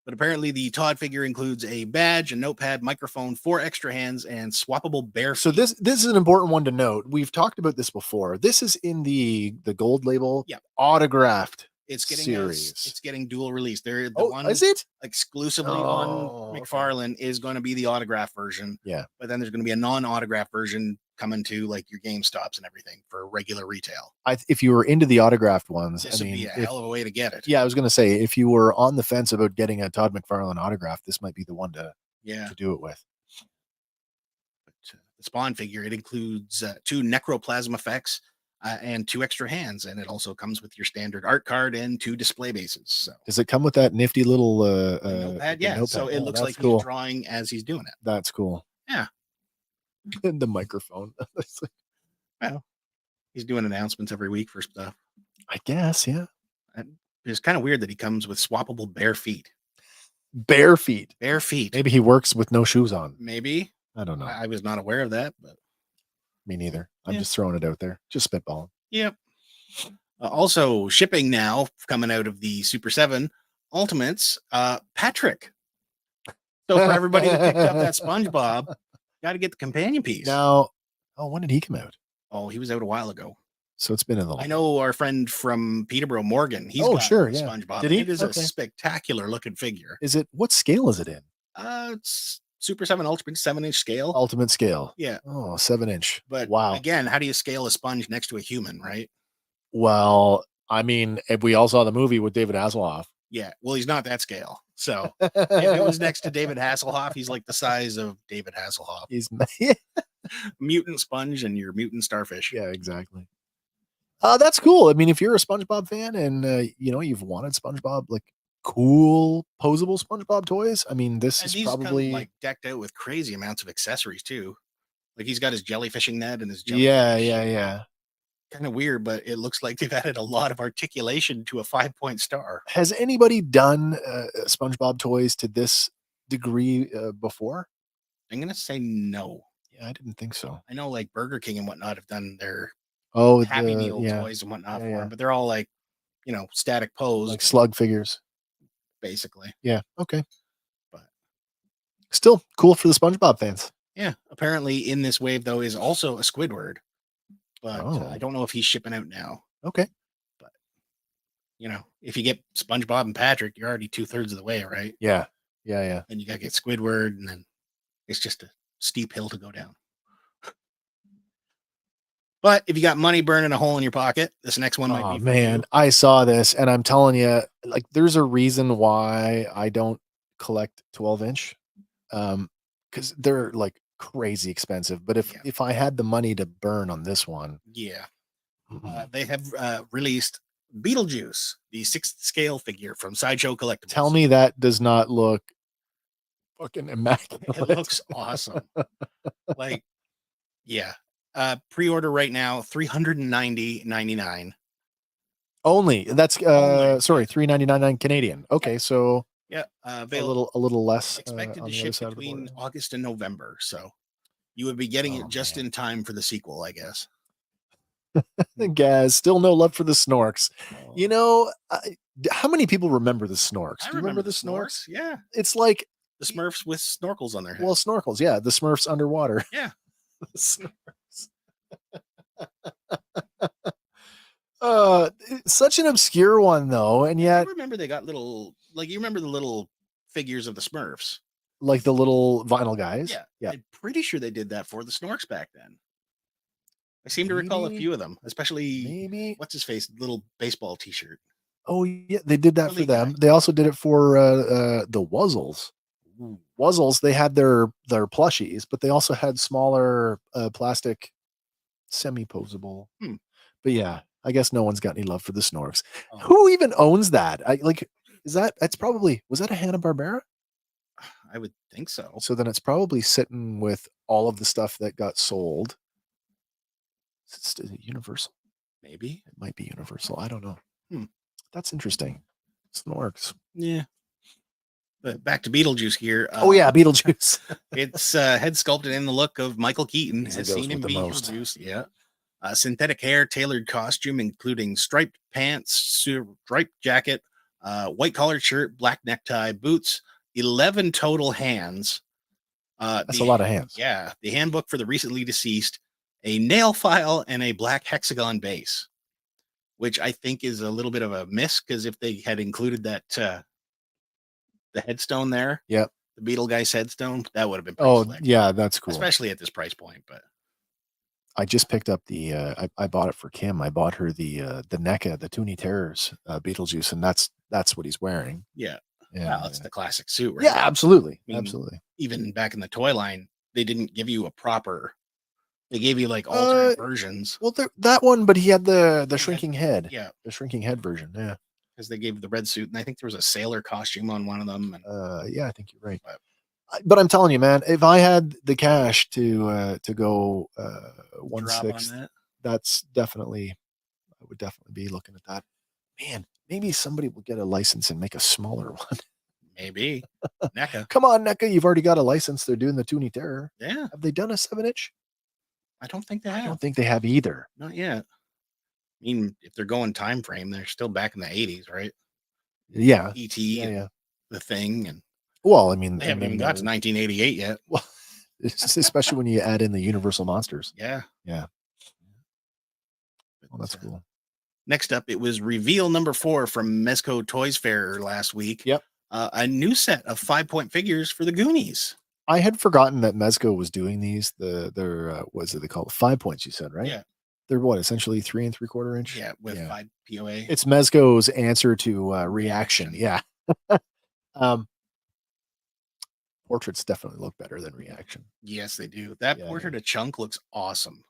But apparently the Todd figure includes a badge, a notepad, microphone, 4 extra hands, and swappable bare feet.
So this is an important one to note. We've talked about this before. This is in the gold label, autographed.
It's getting
series.
It's getting dual release. They're the one
is it
exclusively on McFarlane is going to be the autograph version.
Yeah,
but then there's going to be a non-autograph version coming to like your GameStops and everything for regular retail.
If you were into the autographed ones,
this would be a hell of a way to get it.
Yeah, I was going to say if you were on the fence about getting a Todd McFarlane autograph, this might be the one to do it with.
But, the Spawn figure, it includes 2 necroplasm effects. And 2 extra hands, and it also comes with your standard art card and 2 display bases. So
does it come with that nifty little
notepad? Yeah, notepad. So it looks like
cool.
He's drawing as he's doing it.
That's cool.
Yeah.
And the microphone.
Well, he's doing announcements every week for stuff.
I guess, yeah.
And it's kind of weird that he comes with swappable bare feet.
Bare feet.
Bare feet.
Maybe he works with no shoes on.
Maybe.
I don't know.
I was not aware of that, but.
Me neither. I'm just throwing it out there. Just spitballing.
Yep. Also shipping now, coming out of the Super 7 Ultimates, Patrick. So for everybody that picked up that SpongeBob, got to get the companion piece.
Now, when did he come out?
Oh, he was out a while ago.
So it's been in the.
I know our friend from Peterborough, Morgan. He's got SpongeBob.
Did he?
It is a spectacular looking figure.
Is it? What scale is it in?
It's Super 7 Ultimate 7-inch scale.
Ultimate scale.
Yeah.
Oh, 7-inch.
But
wow.
Again, how do you scale a sponge next to a human, right?
Well, I mean, if we all saw the movie with David Hasselhoff.
Yeah. Well, he's not that scale. So if it was next to David Hasselhoff, he's like the size of David Hasselhoff.
He's
mutant sponge and your mutant starfish.
Yeah, exactly. That's cool. I mean, if you're a SpongeBob fan and you've wanted SpongeBob, like cool posable SpongeBob toys. I mean, this is probably
like decked out with crazy amounts of accessories too. Like he's got his jellyfishing net and his
Yeah,
jellyfish.
yeah.
Kind of weird, but it looks like they've added a lot of articulation to a 5-point star.
Has anybody done SpongeBob toys to this degree before?
I'm gonna say no.
Yeah, I didn't think so.
I know like Burger King and whatnot have done their
Oh,
Happy Meal toys and whatnot for them, but they're all like, static pose,
like slug figures.
basically.
Yeah. Okay.
But
still cool for the SpongeBob fans.
yeah, apparently in this wave though is also a Squidward, but I don't know if he's shipping out now.
Okay.
But if you get SpongeBob and Patrick, you're already 2/3 of the way, right?
Yeah.
And you gotta get Squidward, and then it's just a steep hill to go down. But if you got money burning a hole in your pocket, this next one might be.
Man, I saw this, and I'm telling you, like, there's a reason why I don't collect 12-inch, because they're like crazy expensive. But if I had the money to burn on this one,
they have released Beetlejuice, the 6th scale figure from Sideshow Collectibles.
Tell me that does not look fucking immaculate.
It looks awesome. Like, yeah. Pre-order right now, $390.99.
Only that's
Only.
sorry, $399 Canadian. Okay, so a little less.
Expected
on
to
the other
ship
side of the
between
border.
August and November, so you would be getting it just in time for the sequel, I guess.
Gaz, still no love for the Snorks. How many people remember the Snorks? Do you remember the Snorks?
Yeah,
it's like
the Smurfs with snorkels on their head.
Well, snorkels, yeah, the Smurfs underwater.
Yeah.
The Smurfs. Such an obscure one though, and yet
I remember they got little, like, you remember the little figures of the Smurfs,
like the little vinyl guys.
Yeah. I'm pretty sure they did that for the Snorks back then. I seem to recall a few of them, especially what's his face, little baseball T-shirt.
Oh yeah, they did that for them. They also did it for the Wuzzles. Wuzzles, they had their plushies, but they also had smaller plastic semi-posable. But yeah, I guess no one's got any love for the Snorks. Who even owns that? Was that a Hanna-Barbera?
I would think so.
So then it's probably sitting with all of the stuff that got sold. Is it Universal?
Maybe.
It might be Universal. I don't know. That's interesting. Snorks.
Yeah. But back to Beetlejuice here.
Beetlejuice.
It's head sculpted in the look of Michael Keaton.
He's
Has
the ghost
seen him
with the
Beetlejuice.
most.
Yeah. Synthetic hair, tailored costume, including striped pants, striped jacket, white collared shirt, black necktie, boots, 11 total hands.
That's a lot of hands.
Yeah. The handbook for the recently deceased, a nail file, and a black hexagon base, which I think is a little bit of a miss, because if they had included that, the headstone there,
the
Beetle Guy's headstone, that would have been pretty slick.
Yeah, that's cool.
Especially at this price point. But
I just picked up I bought it for Kim. I bought her the NECA, the Toonie Terrors Beetlejuice, and that's what he's wearing.
Yeah. Well, it's the classic suit, right?
Yeah, absolutely.
I mean,
absolutely.
Even back in the toy line, they didn't give you a proper. They gave you like alternate versions.
Well, that one, but he had the shrinking head.
Yeah,
the shrinking head version. Yeah,
because they gave the red suit, and I think there was a sailor costume on one of them. And,
yeah, I think you're right. But I'm telling you, man, if I had the cash to go 1/6, that's definitely, I would definitely be looking at that. Man, maybe somebody will get a license and make a smaller one.
Maybe. NECA.
Come on, NECA, you've already got a license. They're doing the Toonie Terror.
Yeah.
Have they done a 7-inch?
I don't think they have.
I don't think they have either.
Not yet. I mean, if they're going time frame, they're still back in the 80s, right?
Yeah.
E.T. and The Thing. And
well, I mean,
they haven't even got to 1988 yet.
Well, especially when you add in the Universal monsters.
Yeah.
Yeah. Well, that's cool.
Next up, it was reveal number 4 from Mezco Toys Fair last week.
Yep.
A new set of 5-point figures for the Goonies.
I had forgotten that Mezco was doing these. Their what is it they call it? 5 points, you said, right?
Yeah.
They're what, essentially 3 3/4 inch?
Yeah, with 5 POA.
It's Mezco's answer to Reaction. Yeah. Portraits definitely look better than Reaction.
Yes, they do. That portrait of Chunk looks awesome.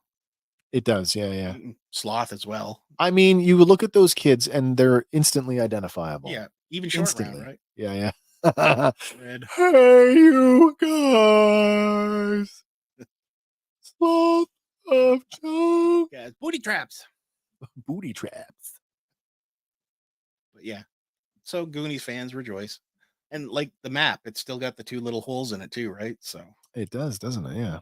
It does, yeah.
Sloth as well.
I mean, you would look at those kids and they're instantly identifiable.
Yeah, even Short Round, right?
Yeah.
Red.
Hey, you guys. Month of June.
Yeah, booty traps.
Booty traps.
But yeah, so Goonies fans rejoice. And like the map, it's still got the 2 little holes in it too, right? So
It does, doesn't it? Yeah.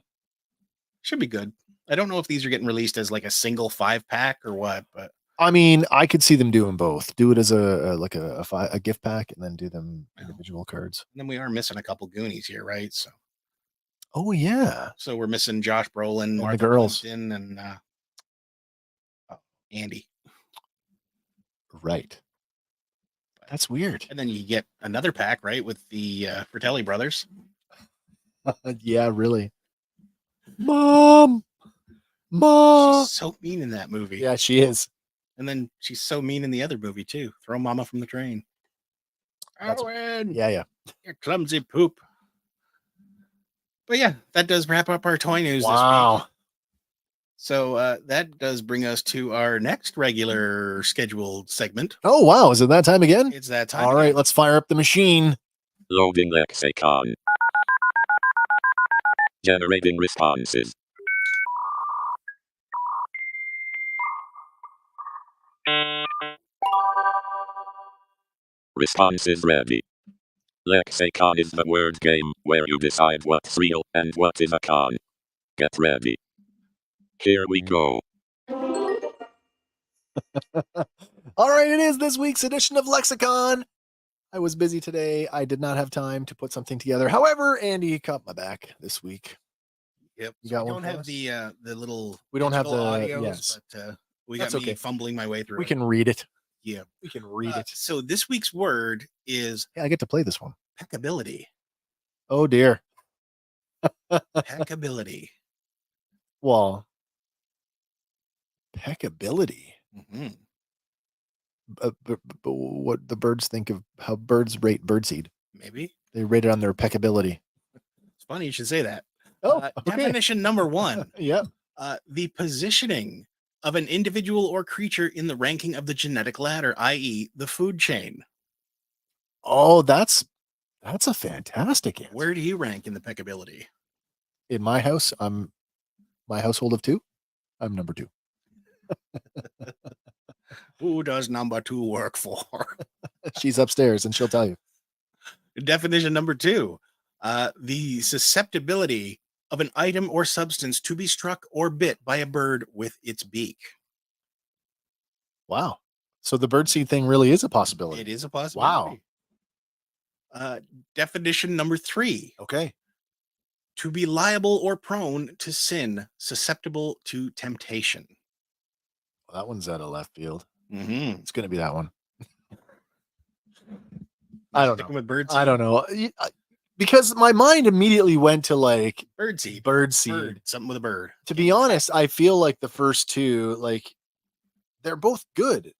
should be good. I don't know if these are getting released as like a single 5-pack or what, but
I mean, I could see them doing both. Do it as a gift pack, and then do them individual cards.
then we are missing a couple Goonies here, right? So
Oh yeah,
we're missing Josh Brolin,
the
Martha
girls.
Plimpton, and Andy.
Right. That's weird.
And then you get another pack, right, with the Fratelli brothers.
Yeah, really. Mom.
She's so mean in that movie.
Yeah, she is.
And then she's so mean in the other movie too. Throw Mama from the train. Owen,
Yeah.
you clumsy poop. But yeah, that does wrap up our toy news this week.
Wow.
So that does bring us to our next regular scheduled segment.
Oh wow, is it that time again?
It's that time.
All right, let's fire up the machine.
Loading lexicon. Generating responses. Responses ready. Lexicon is the word game where you decide what's real and what is a con. Get ready. Here we go.
All right, it is this week's edition of Lexicon. I was busy today. I did not have time to put something together. However, Andy caught my back this week.
Yep.
You
So
got
we
one
don't
for
have
us?
the little.
We don't have
digital
the-
audios,
yes.
but we
That's
got me
okay.
fumbling my way through.
We
it.
can read it.
Yeah,
We can read it.
So this week's word is
Yeah, I get to play this one.
peccability.
Oh dear.
Peccability.
Well, peccability.
Mm-hmm.
But what the birds think of how birds rate birdseed?
Maybe
They rate it on their peccability.
it's funny you should say that.
Oh, okay.
Definition number 1.
Yep.
The positioning of an individual or creature in the ranking of the genetic ladder, i.e., the food chain.
Oh, that's a fantastic answer.
Where do you rank in the peccability?
In my house, my household of 2. I'm number 2.
Who does number 2 work for?
She's upstairs and she'll tell you.
Definition number 2. The susceptibility of an item or substance to be struck or bit by a bird with its beak.
Wow. So the birdseed thing really is a possibility.
It is a possibility.
Wow.
Definition number 3.
Okay.
To be liable or prone to sin, susceptible to temptation.
Well, that one's out of left field.
Mm-hmm.
It's going to be that one. I don't
Sticking
know.
with bird
I don't know. Because my mind immediately went to like
birdseed.
birdseed.
Bird, something with a bird.
To be honest, I feel like the first 2, like they're both good.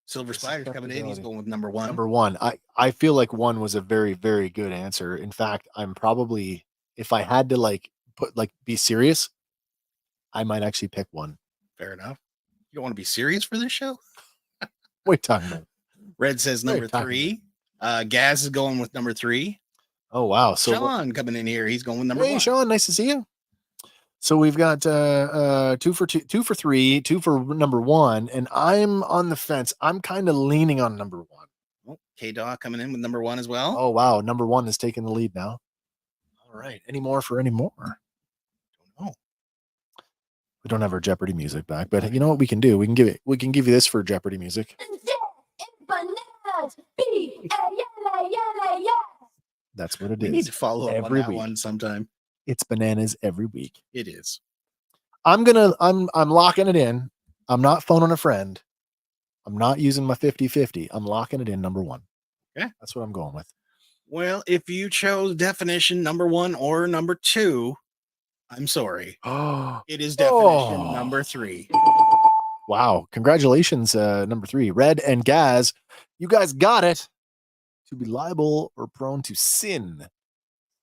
Silver Spider's coming in. He's going with number 1.
Number 1. I feel like 1 was a very, very good answer. In fact, I'm probably, if I had to be serious, I might actually pick 1.
Fair enough. You don't want to be serious for this show?
What are you talking about?
Red says
What are you
number
talking
3. Gaz is going with number 3.
Oh, wow. So
Sean coming in here. He's going with number
hey,
1.
Sean, nice to see you. So we've got 2 for 3, 2 for number 1, and I'm on the fence. I'm kind of leaning on number 1.
Oh, K-Dog coming in with number 1 as well.
Oh wow, number 1 is taking the lead now. All right, any more for any more?
Don't know.
We don't have our Jeopardy music back, but you know what we can do? We can give you this for Jeopardy music. That's what it
We
is.
need to follow up
every
on that
week.
one sometime.
It's bananas every week.
It is.
I'm locking it in. I'm not phoning a friend. I'm not using my 50-50. I'm locking it in number 1.
Okay.
That's what I'm going with.
Well, if you chose definition number 1 or number 2, I'm sorry.
Oh,
It is definition number 3.
wow. Congratulations, number 3. Red and Gaz. You guys got it. To be liable or prone to sin.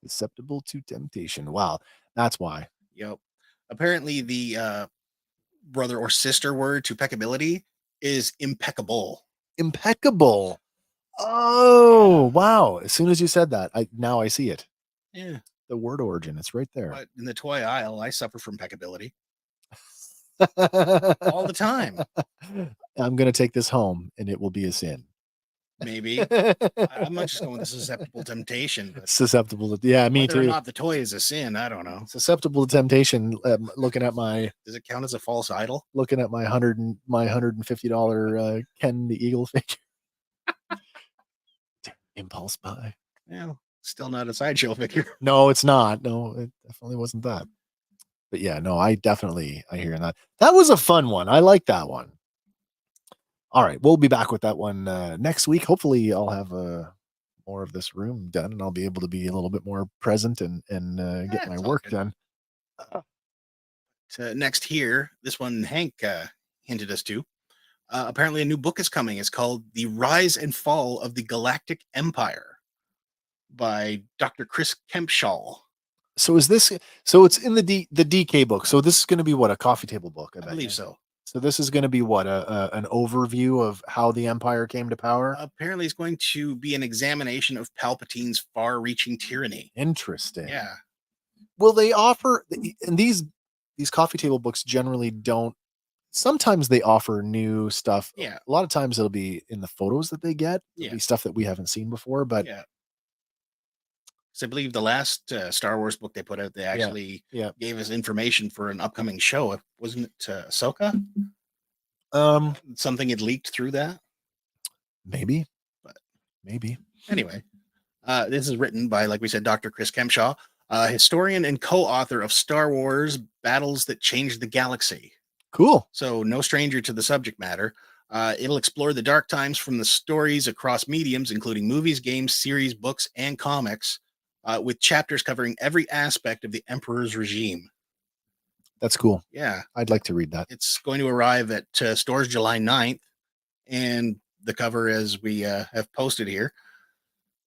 Susceptible to temptation. Wow. That's why.
Yep. Apparently the brother or sister word to peccability is impeccable.
Impeccable. Oh, wow. As soon as you said that, now I see it.
Yeah.
the word origin. It's right there.
But in the toy aisle, I suffer from peccability all the time.
I'm going to take this home and it will be a sin.
Maybe. I'm not just going with susceptible temptation, but
Susceptible to, yeah, me
whether or
too.
not the toy is a sin, I don't know.
Susceptible to temptation. Looking at my
Does it count as a false idol?
$150 Ken the Eagle figure. Impulse buy.
Yeah, still not a sideshow figure.
No, it's not. No, it definitely wasn't that. But yeah, no, I hear that. That was a fun one. I like that one. All right, we'll be back with that one next week. Hopefully, I'll have more of this room done, and I'll be able to be a little bit more present and get my
it's all
work
good.
done.
Next here, this one Hank hinted us to. Apparently, a new book is coming. It's called "The Rise and Fall of the Galactic Empire" by Dr. Chris Kempshall.
So is this? So it's in the DK book. So this is going to be what, a coffee table book?
I believe so.
So this is going to be what, an overview of how the Empire came to power.
Apparently, it's going to be an examination of Palpatine's far-reaching tyranny.
Interesting.
Yeah.
Will they offer? And these coffee table books generally don't. Sometimes they offer new stuff.
Yeah.
A lot of times it'll be in the photos that they get. It'll
Yeah.
be stuff that we haven't seen before. But
yeah. So I believe the last Star Wars book they put out, they actually gave us information for an upcoming show. Wasn't it Ahsoka? Something had leaked through that.
Maybe.
But
maybe.
Anyway, this is written by, like we said, Dr. Chris Kempshall, historian and co-author of Star Wars Battles That Changed the Galaxy.
Cool.
So no stranger to the subject matter. It'll explore the dark times from the stories across mediums, including movies, games, series, books, and comics, with chapters covering every aspect of the Emperor's regime.
That's cool.
Yeah.
I'd like to read that.
It's going to arrive at stores July 9th. And the cover, as we have posted here,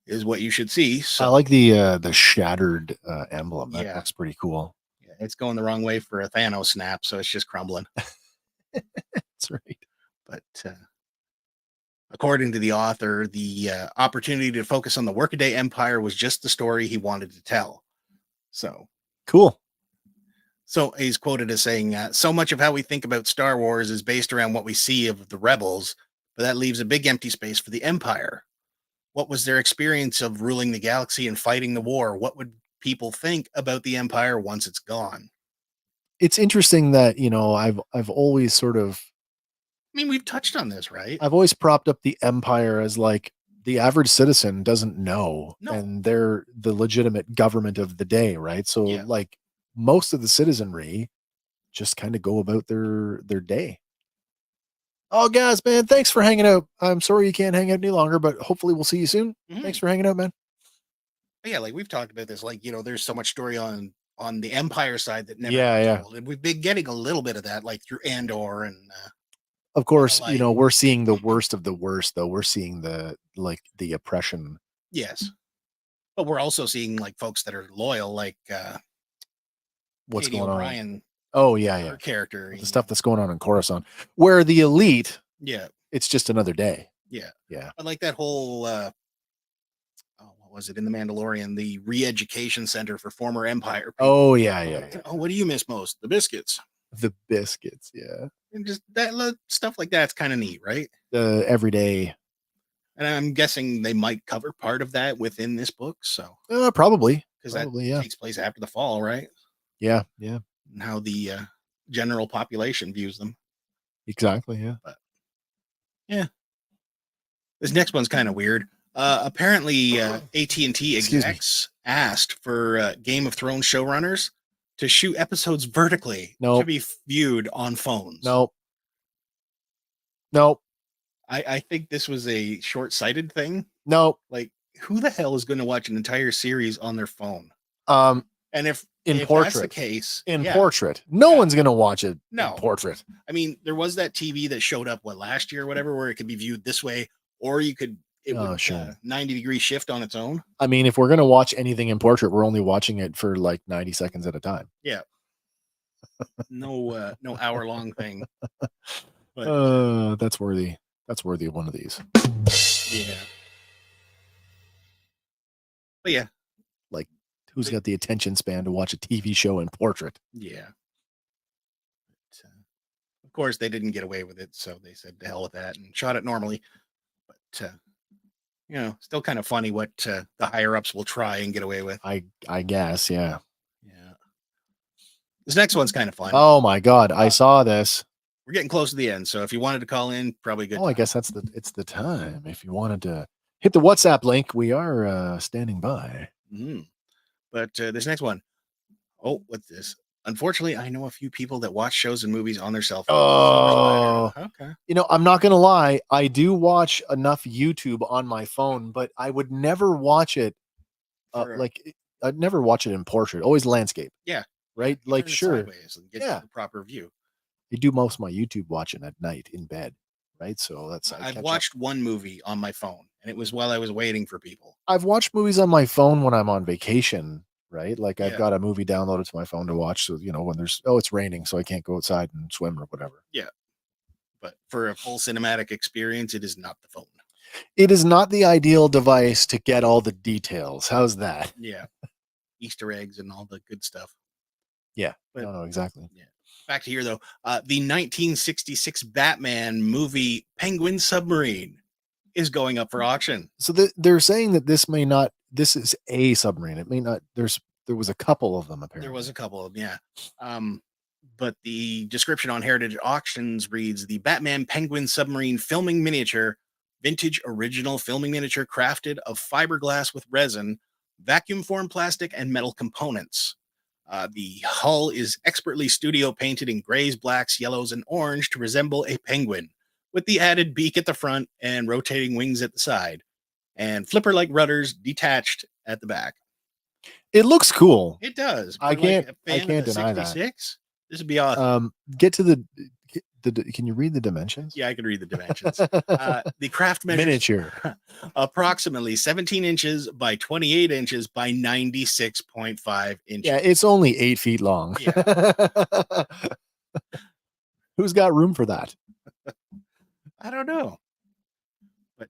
is what you should see. So
I like the shattered emblem. That looks pretty cool.
Yeah, it's going the wrong way for a Thanos snap, so it's just crumbling.
That's right.
But according to the author, the opportunity to focus on the workaday empire was just the story he wanted to tell. So
cool.
So he's quoted as saying, so much of how we think about Star Wars is based around what we see of the rebels, but that leaves a big empty space for the Empire. What was their experience of ruling the galaxy and fighting the war? What would people think about the Empire once it's gone?
It's interesting that, I've always sort of,
I mean, we've touched on this, right?
I've always propped up the Empire as like the average citizen doesn't know, and they're the legitimate government of the day, right? So like most of the citizenry just kind of go about their day. Oh, guys, man, thanks for hanging out. I'm sorry you can't hang out any longer, but hopefully we'll see you soon. Mm-hmm. Thanks for hanging out, man.
But yeah, like we've talked about this, like, there's so much story on the Empire side that never told. And we've been getting a little bit of that, like through Andor and
of course, we're seeing the worst of the worst, though. We're seeing the oppression.
Yes. But we're also seeing like folks that are loyal, like
what's
Katie
going
O'Brien.
on? Oh, yeah.
Her character.
The stuff that's going on in Coruscant, where the elite, it's just another day.
Yeah.
Yeah.
But like that whole what was it in The Mandalorian? The re-education center for former Empire people.
Oh, yeah.
Oh, what do you miss most? The biscuits.
The biscuits, yeah.
And just that stuff like that's kind of neat, right?
The everyday.
And I'm guessing they might cover part of that within this book. So
probably.
Because that takes place after the fall, right?
Yeah.
And how the general population views them.
Exactly, yeah.
But yeah. This next one's kind of weird. Apparently, AT&T execs asked for Game of Thrones showrunners to shoot episodes vertically to be viewed on phones.
Nope.
I think this was a short-sighted thing.
Nope.
Like, who the hell is going to watch an entire series on their phone?
And
if
portrait,
that's the case,
portrait, no one's going to watch it.
No
in portrait.
I mean, there was that TV that showed up last year or whatever, where it could be viewed this way, or you could 90-degree shift on its own.
I mean, if we're going to watch anything in portrait, we're only watching it for like 90 seconds at a time.
Yeah. No hour-long thing.
But, that's worthy. That's worthy of one of these.
Yeah. But yeah.
Like Who's got the attention span to watch a TV show in portrait?
Yeah. But, of course, they didn't get away with it, so they said to hell with that and shot it normally. But still kind of funny what the higher ups will try and get away with.
I guess, yeah.
Yeah. This next one's kind of fun.
Oh my God, I saw this.
We're getting close to the end, so if you wanted to call in, probably good.
I guess it's the time. If you wanted to hit the WhatsApp link, we are standing by.
Mm-hmm. But this next one, what's this? Unfortunately, I know a few people that watch shows and movies on their cell phones.
Oh,
okay.
I'm not gonna lie. I do watch enough YouTube on my phone, but I would never watch it. I'd never watch it in portrait. Always landscape.
Yeah.
Right.
You
Like
turn it
sure.
sideways and get the proper view.
I do most of my YouTube watching at night in bed. Right. So
I've watched one movie on my phone, and it was while I was waiting for people.
I've watched movies on my phone when I'm on vacation. Right. Like I've got a movie downloaded to my phone to watch. So, when it's raining, so I can't go outside and swim or whatever.
Yeah. But for a full cinematic experience, it is not the phone.
It is not the ideal device to get all the details. How's that?
Yeah. Easter eggs and all the good stuff.
Yeah. No, exactly.
Yeah. Back to here, though. The 1966 Batman movie Penguin Submarine is going up for auction.
So they're saying that this is a submarine. It may not, there was a couple of them apparently.
There was a couple of them, yeah. But the description on Heritage Auctions reads, the Batman Penguin Submarine filming miniature, vintage original filming miniature crafted of fiberglass with resin, vacuum formed plastic, and metal components. The hull is expertly studio painted in grays, blacks, yellows, and orange to resemble a penguin, with the added beak at the front and rotating wings at the side, and flipper-like rudders detached at the back.
It looks cool.
It does.
I can't deny that.
This would be awesome.
Get to the can you read the dimensions?
Yeah, I can read the dimensions. The craft measures
miniature
approximately 17 inches by 28 inches by 96.5 inches.
Yeah, it's only 8 feet long.
Yeah.
Who's got room for that?
I don't know. But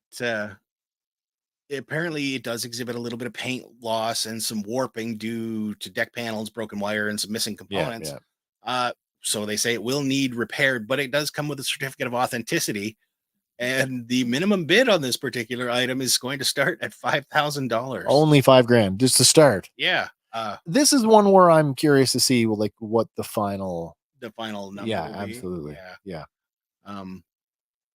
apparently it does exhibit a little bit of paint loss and some warping due to deck panels, broken wire, and some missing components. Yeah. So they say it will need repaired, but it does come with a certificate of authenticity. And the minimum bid on this particular item is going to start at $5,000.
Only $5,000 just to start.
Yeah.
This is one where I'm curious to see what the final
number.
Yeah, absolutely. Yeah.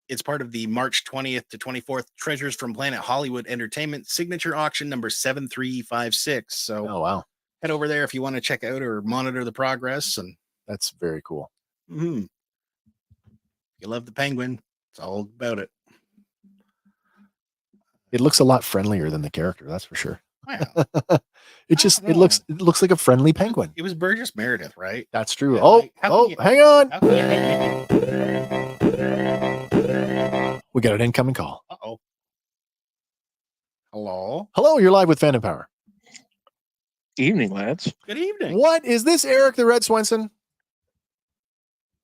It's part of the March 20th to 24th Treasures from Planet Hollywood Entertainment signature auction number 7356. So
wow.
Head over there if you want to check out or monitor the progress. And
that's very cool.
Mm-hmm. You love the penguin. It's all about it.
It looks a lot friendlier than the character, that's for sure.
Wow.
it looks like a friendly penguin.
It was Burgess Meredith, right?
That's true.
Yeah,
hang on. We got an incoming call.
Uh-oh. Hello?
Hello, you're live with Fandom Power.
Evening, lads.
Good evening.
What is this, Eric the Red Swenson?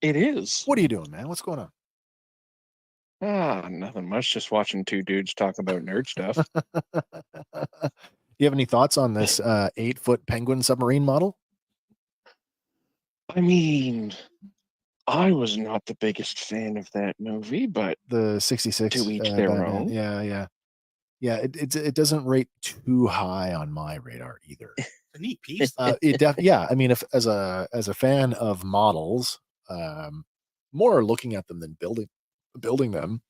It is.
What are you doing, man? What's going on?
Nothing much. Just watching two dudes talk about nerd stuff.
You have any thoughts on this 8-foot penguin submarine model?
I mean, I was not the biggest fan of that movie, but
the 66
to each their own.
Yeah. It doesn't rate too high on my radar either.
A neat piece.
I mean, if as a fan of models, more looking at them than building them,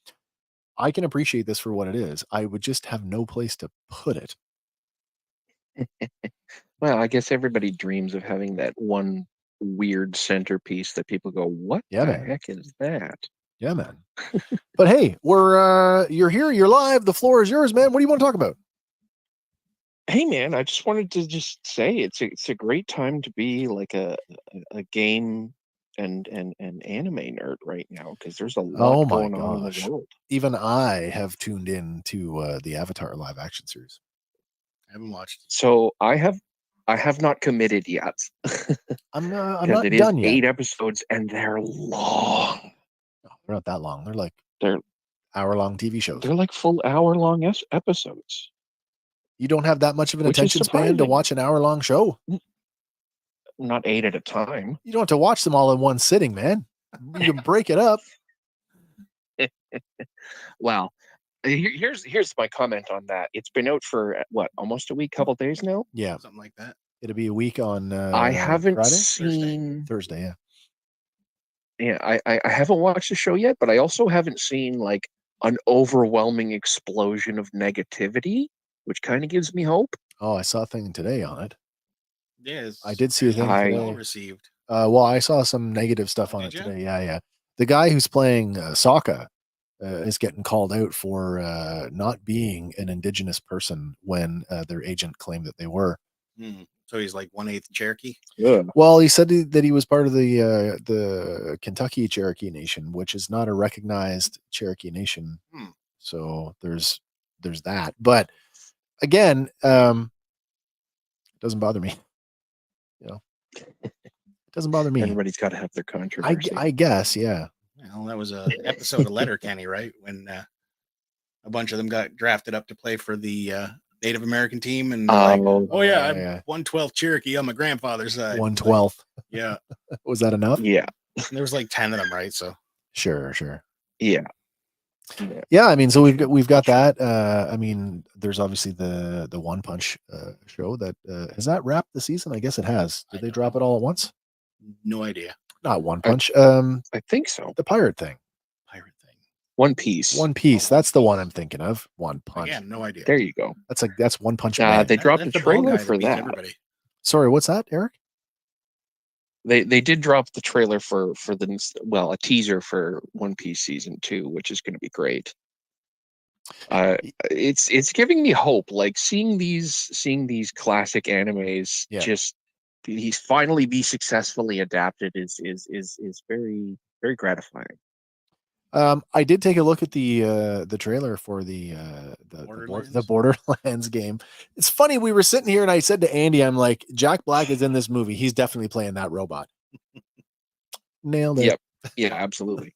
I can appreciate this for what it is. I would just have no place to put it.
Well, I guess everybody dreams of having that one weird centerpiece that people go, what the heck is that?
Yeah, man. But hey, you're here, you're live, the floor is yours, man. What do you want to talk about?
Hey, man, I just wanted to say it's a great time to be like a game and anime nerd right now, because there's a lot going on in the world.
Even I have tuned in to the Avatar live action series.
I haven't watched.
So I have not committed yet.
I'm not done yet.
8 episodes and they're long.
No, they're not that long. They're hour-long TV shows.
They're like full hour-long episodes.
You don't have that much of an
Which is
attention span to
surprising.
watch an hour-long show.
Not 8 at a time.
You don't have to watch them all in one sitting, man. You can break it up.
Well, here's my comment on that. It's been out for what, almost a week, couple days now.
Yeah,
Something like that.
it'll be a week on.
I haven't
Friday?
seen
Thursday. Yeah.
Yeah, I haven't watched the show yet, but I also haven't seen like an overwhelming explosion of negativity, which kind of gives me hope.
Oh, I saw a thing today on it.
Yes.
I did see a thing
Well
today.
received.
Well, I saw some negative stuff on it
Did ya?
today. Yeah. The guy who's playing Sokka is getting called out for not being an indigenous person when their agent claimed that they were.
So he's like 1/8 Cherokee.
Yeah.
Well, he said that he was part of the Kentucky Cherokee Nation, which is not a recognized Cherokee Nation. So there's that. But again, it doesn't bother me. It doesn't bother me.
Everybody's got to have their controversy.
I guess, yeah.
Well, that was a episode of Letterkenny, right? When a bunch of them got drafted up to play for the Native American team, and I'm 1/12 Cherokee on my grandfather's side.
1/12.
Yeah.
Was that enough?
Yeah.
There was like 10 of them, right? So
Sure.
Yeah.
Yeah, I mean, so we've got that. I mean, there's obviously the One Punch show that has that wrapped the season. I guess it has. Did they drop it all at once?
No idea.
Not One Punch.
I think so.
The pirate thing.
One Piece.
One Piece. That's the one I'm thinking of. One Punch.
Again, no idea.
There you go.
That's One Punch Man.
They dropped a
That's the bald
trailer
guy
for
beats
that.
everybody.
Sorry, what's that, Eric?
They did drop the trailer for a teaser for One Piece season 2, which is going to be great. It's giving me hope. Like seeing these classic animes just he's finally be successfully adapted is very, very gratifying.
I did take a look at the trailer for the Borderlands game. It's funny, we were sitting here and I said to Andy, I'm like, Jack Black is in this movie. He's definitely playing that robot. Nailed it.
Yep. Yeah, absolutely.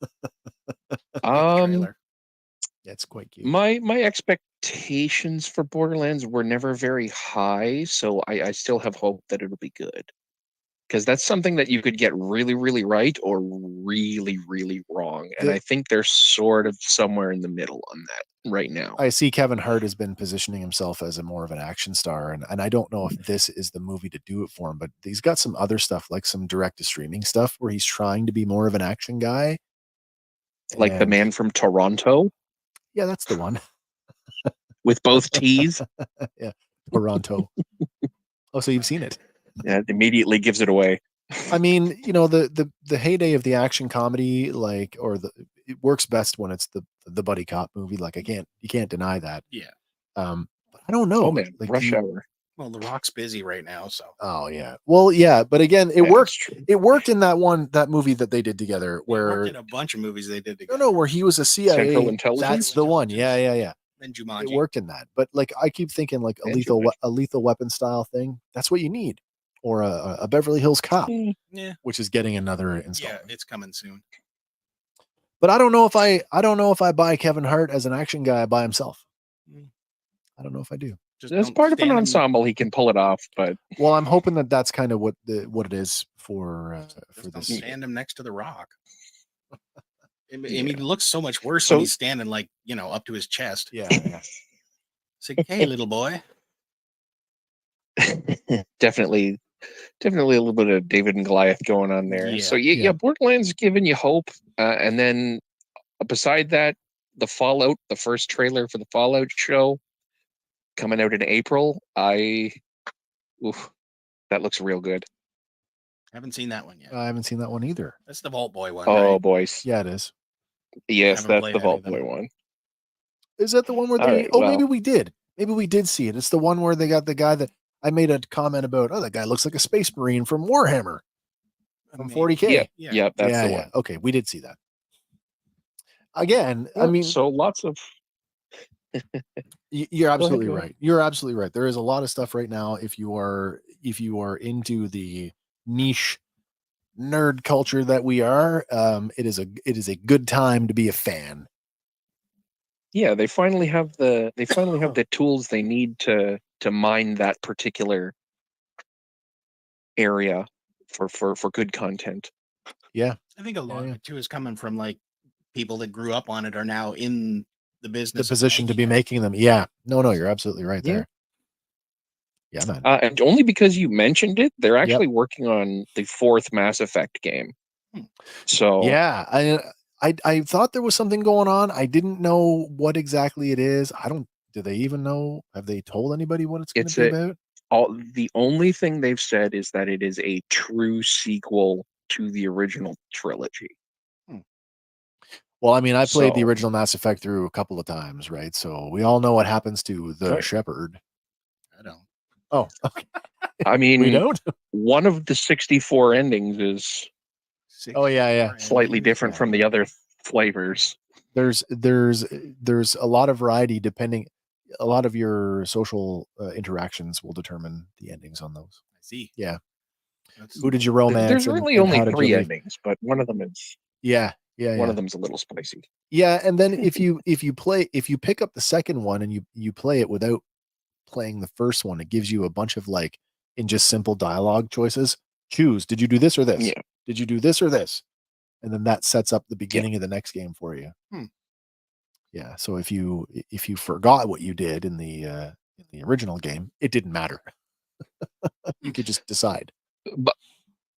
That's quite cute.
My expectations for Borderlands were never very high, so I still have hope that it'll be good. Because that's something that you could get really, really right or really, really wrong. And I think they're sort of somewhere in the middle on that right now.
I see Kevin Hart has been positioning himself as a more of an action star. And I don't know if this is the movie to do it for him, but he's got some other stuff, like some direct to streaming stuff where he's trying to be more of an action guy.
Like The Man from Toronto?
Yeah, that's the one.
With both T's?
Yeah, Toronto. Oh, so you've seen it.
Yeah, it immediately gives it away.
I mean, you know, the heyday of the action comedy, it works best when it's the buddy cop movie. Like you can't deny that.
Yeah.
But I don't know.
Oh man,
like
Rush Hour.
Well, The Rock's busy right now, so.
Oh yeah. Well, yeah, but again, it worked. It worked in that movie that they did together. Where
it worked in a bunch of movies they did together.
No, where he was a CIA.
Central Intelligence.
That's the one. Yeah.
And Jumanji.
It worked in that. But like, I keep thinking like a lethal weapon style thing. That's what you need. Or a Beverly Hills Cop, which is getting another installment.
Yeah, it's coming soon.
But I don't know if I buy Kevin Hart as an action guy by himself. I don't know if I do.
As part of an ensemble, he can pull it off. But
well, I'm hoping that's kind of what it is for this.
Stand him next to The Rock. I mean, he looks so much worse when he's standing like up to his chest.
Yeah.
It's like, hey, little boy.
Definitely a little bit of David and Goliath going on there.
Yeah,
so yeah, Borderlands is giving you hope. And then beside that, the first trailer for the Fallout show coming out in April. That looks real good.
I haven't seen that one yet.
I haven't seen that one either.
That's the Vault Boy one.
Oh,
right?
boys.
Yeah, it is.
Yes, that's the Vault Boy one.
Is that the one where maybe we did. Maybe we did see it. It's the one where they got the guy that I made a comment about. Oh, that guy looks like a Space Marine from Warhammer from 40K.
Yeah, that's the one.
Okay, we did see that. Again, I mean,
so lots of.
You're absolutely right. You're absolutely right. There is a lot of stuff right now. If you are into the niche nerd culture that we are, it is a good time to be a fan.
Yeah, they finally have the tools they need to mine that particular area for good content.
Yeah.
I think a lot of it too is coming from like people that grew up on it are now in the business,
the position to be making them. Yeah. No, you're absolutely right there. Yeah, man.
And only because you mentioned it, they're actually working on the 4th Mass Effect game. So
yeah, I thought there was something going on. I didn't know what exactly it is. Do they even know? Have they told anybody what it's going to be about?
The only thing they've said is that it is a true sequel to the original trilogy.
Well, I mean, I played the original Mass Effect through a couple of times, right? So we all know what happens to the Shepard.
I don't.
Oh, okay.
I mean,
we don't.
One of the 64 endings is.
Oh yeah.
Slightly different from the other flavors.
There's a lot of variety depending. A lot of your social interactions will determine the endings on those.
I see.
Yeah. Who did you romance?
There's really only 3 endings, but one of them is.
Yeah.
One of them's a little spicy.
Yeah, and then if you pick up the second one and you play it without playing the first one, it gives you a bunch of like in just simple dialogue choices. Choose. Did you do this or this?
Yeah.
Did you do this or this? And then that sets up the beginning of the next game for you. Yeah. So if you forgot what you did in the original game, it didn't matter. You could just decide.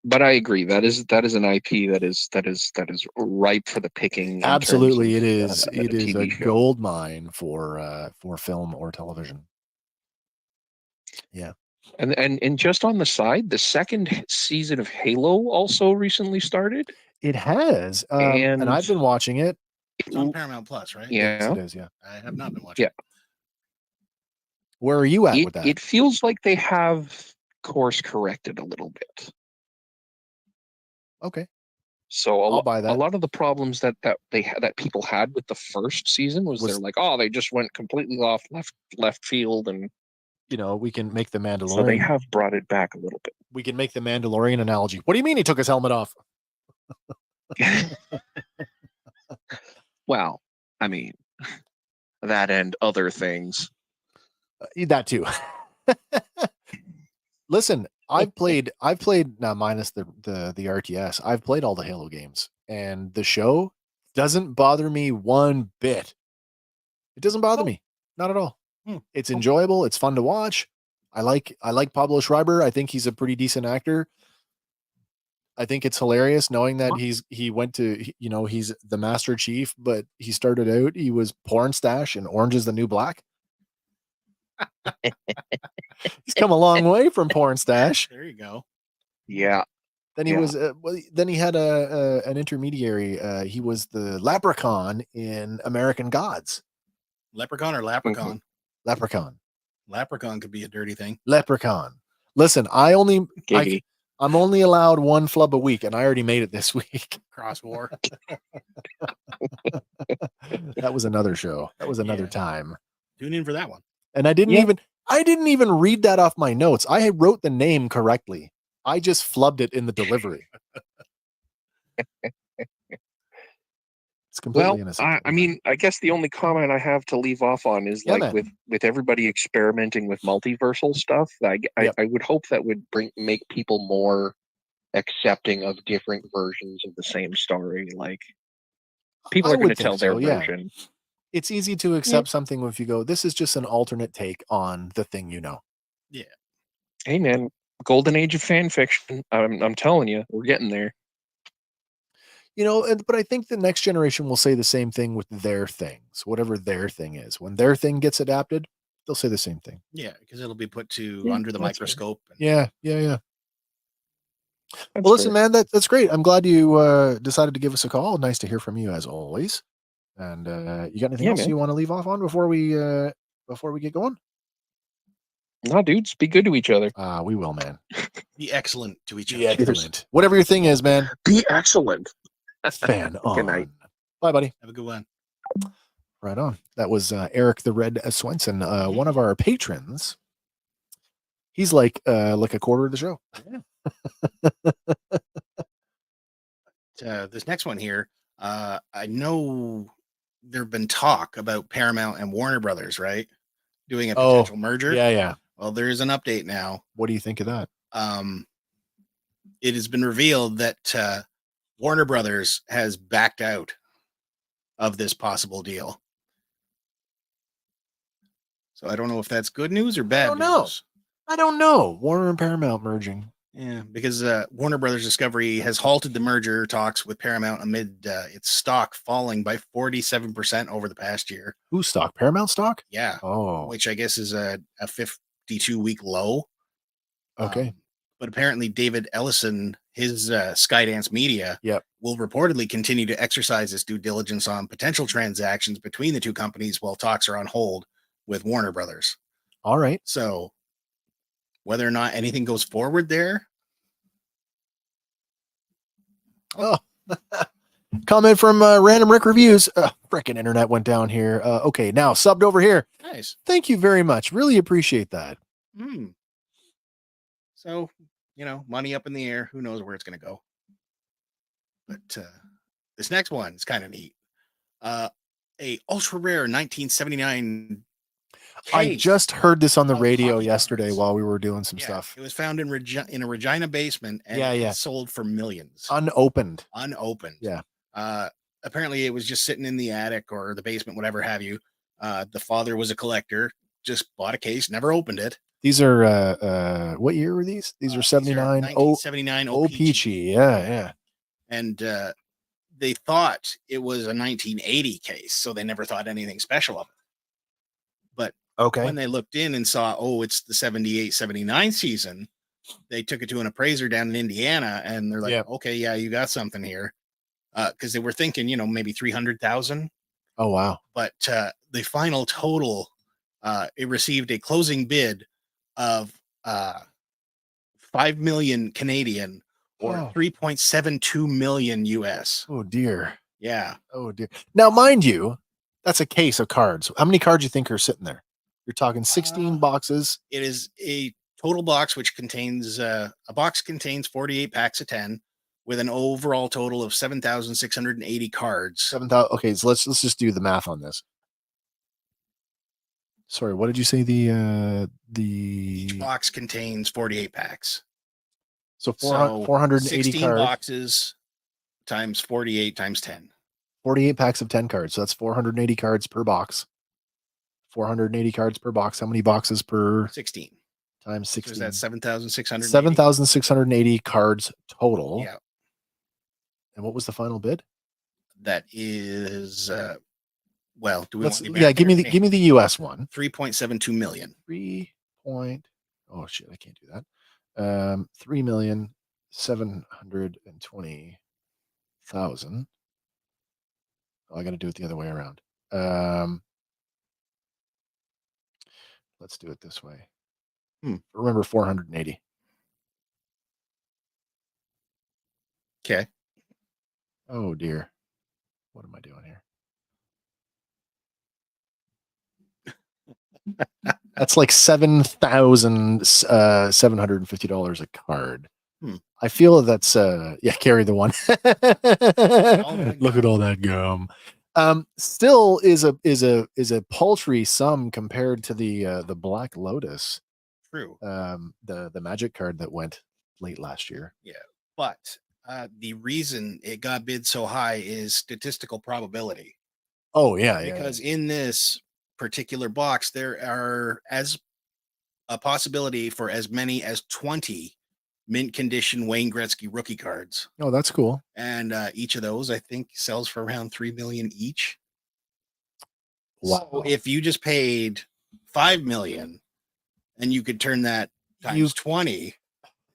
But I agree. That is an IP that is ripe for the picking.
Absolutely, it is. It is a gold mine for film or television. Yeah.
And just on the side, the 2nd season of Halo also recently started.
It has, and I've been watching it.
It's on Paramount Plus, right?
Yeah,
yes, it is. Yeah,
I have not been watching.
Yeah.
Where are you at with that?
It feels like they have course corrected a little bit.
Okay.
So
I'll buy that.
A lot of the problems that people had with the first season was they're like, oh, they just went completely off left field, and
we can make the Mandalorian.
So they have brought it back a little bit.
We can make the Mandalorian analogy. What do you mean he took his helmet off?
Well, I mean, that and other things.
That too. Listen, I've played now minus the RTS. I've played all the Halo games, and the show doesn't bother me one bit. It doesn't bother me, not at all. It's enjoyable. It's fun to watch. I like Pablo Schreiber. I think he's a pretty decent actor. I think it's hilarious knowing that he's the Master Chief, but he started out, he was Porn Stash and Orange is the New Black. He's come a long way from Porn Stash.
There you go.
Yeah.
Then he was then he had an intermediary. He was the Leprechaun in American Gods.
Leprechaun or Leprechaun?
Leprechaun.
Leprechaun could be a dirty thing.
Leprechaun. Listen, I'm only allowed one flub a week, and I already made it this week.
Cross War.
That was another show. That was another time.
Tune in for that one.
And I didn't even read that off my notes. I wrote the name correctly. I just flubbed it in the delivery. It's completely innocent.
I mean, I guess the only comment I have to leave off on is with everybody experimenting with multiversal stuff. I would hope that would make people more accepting of different versions of the same story. Like people are going to tell their version.
It's easy to accept something if you go, this is just an alternate take on the thing you know.
Yeah.
Hey man, golden age of fan fiction. I'm telling you, we're getting there.
But I think the next generation will say the same thing with their things, whatever their thing is. When their thing gets adapted, they'll say the same thing.
Yeah, because it'll be put under the microscope.
Yeah. Well, listen, man, that's great. I'm glad you decided to give us a call. Nice to hear from you as always. And you got anything else you want to leave off on before we get going?
No, dudes, be good to each other.
We will, man.
Be excellent to each other.
Be excellent. Whatever your thing is, man.
Be excellent.
Fan on.
Good night.
Bye, buddy.
Have a good one.
Right on. That was Eric the Red Swenson, one of our patrons. He's like a quarter of the show.
Yeah. This next one here, I know there have been talk about Paramount and Warner Brothers, right? Doing a potential merger.
Yeah.
Well, there is an update now.
What do you think of that?
It has been revealed that Warner Brothers has backed out of this possible deal. So I don't know if that's good news or bad news.
I don't know. Warner and Paramount merging.
Yeah, because Warner Brothers Discovery has halted the merger talks with Paramount amid its stock falling by 47% over the past year.
Who's stock? Paramount stock?
Yeah.
Oh.
Which I guess is a 52-week low.
Okay.
But apparently David Ellison, his Skydance Media, will reportedly continue to exercise its due diligence on potential transactions between the two companies while talks are on hold with Warner Brothers.
All right.
So whether or not anything goes forward there.
Oh. Comment from Random Rick Reviews. Frickin' internet went down here. Okay, now subbed over here.
Nice.
Thank you very much. Really appreciate that.
So, money up in the air. Who knows where it's going to go? But this next one is kind of neat. A ultra rare 1979.
I just heard this on the radio yesterday while we were doing some stuff.
It was found in a Regina basement and it sold for millions.
Unopened.
Yeah. Apparently it was just sitting in the attic or the basement, whatever have you. The father was a collector, just bought a case, never opened it.
These are what year were these? These are 79.
1979
OPG. Yeah.
And they thought it was a 1980 case, so they never thought anything special of it. But when they looked in and saw, it's the 78-79 season, they took it to an appraiser down in Indiana, and they're like, okay, yeah, you got something here. Because they were thinking, maybe 300,000.
Oh, wow.
But the final total, it received a closing bid of 5 million Canadian or 3.72 million US.
Oh, dear.
Yeah.
Oh, dear. Now, mind you, that's a case of cards. How many cards do you think are sitting there? You're talking 16 boxes.
It is a total box, which contains a box contains 48 packs of 10 with an overall total of 7,680 cards.
7,000. Okay, so let's just do the math on this. Sorry, what did you say? Each
box contains 48 packs.
So 480
16
cards.
Boxes times 48 times 10.
48 packs of 10 cards. So that's 480 cards per box. 480 cards per box. How many boxes per?
16.
Times 16.
So that's 7,680.
7,680 cards total.
Yeah.
And what was the final bid?
That is, do we want
give me the US one.
3.72 million.
Oh shit, I can't do that. 3,720,000. Oh, I got to do it the other way around. Let's do it this way. Remember 480.
Okay.
Oh dear. What am I doing here? That's like $7,750 a card. I feel that's carry the one. Look at all that gum. Still is a paltry sum compared to the Black Lotus.
True.
The magic card that went late last year.
Yeah, but the reason it got bid so high is statistical probability.
Oh yeah,
because in this particular box there are as a possibility for as many as 20 mint condition Wayne Gretzky rookie cards.
Oh, that's cool.
And each of those I think sells for around 3 million each.
Wow.
So if you just paid 5 million and you could turn that times 20,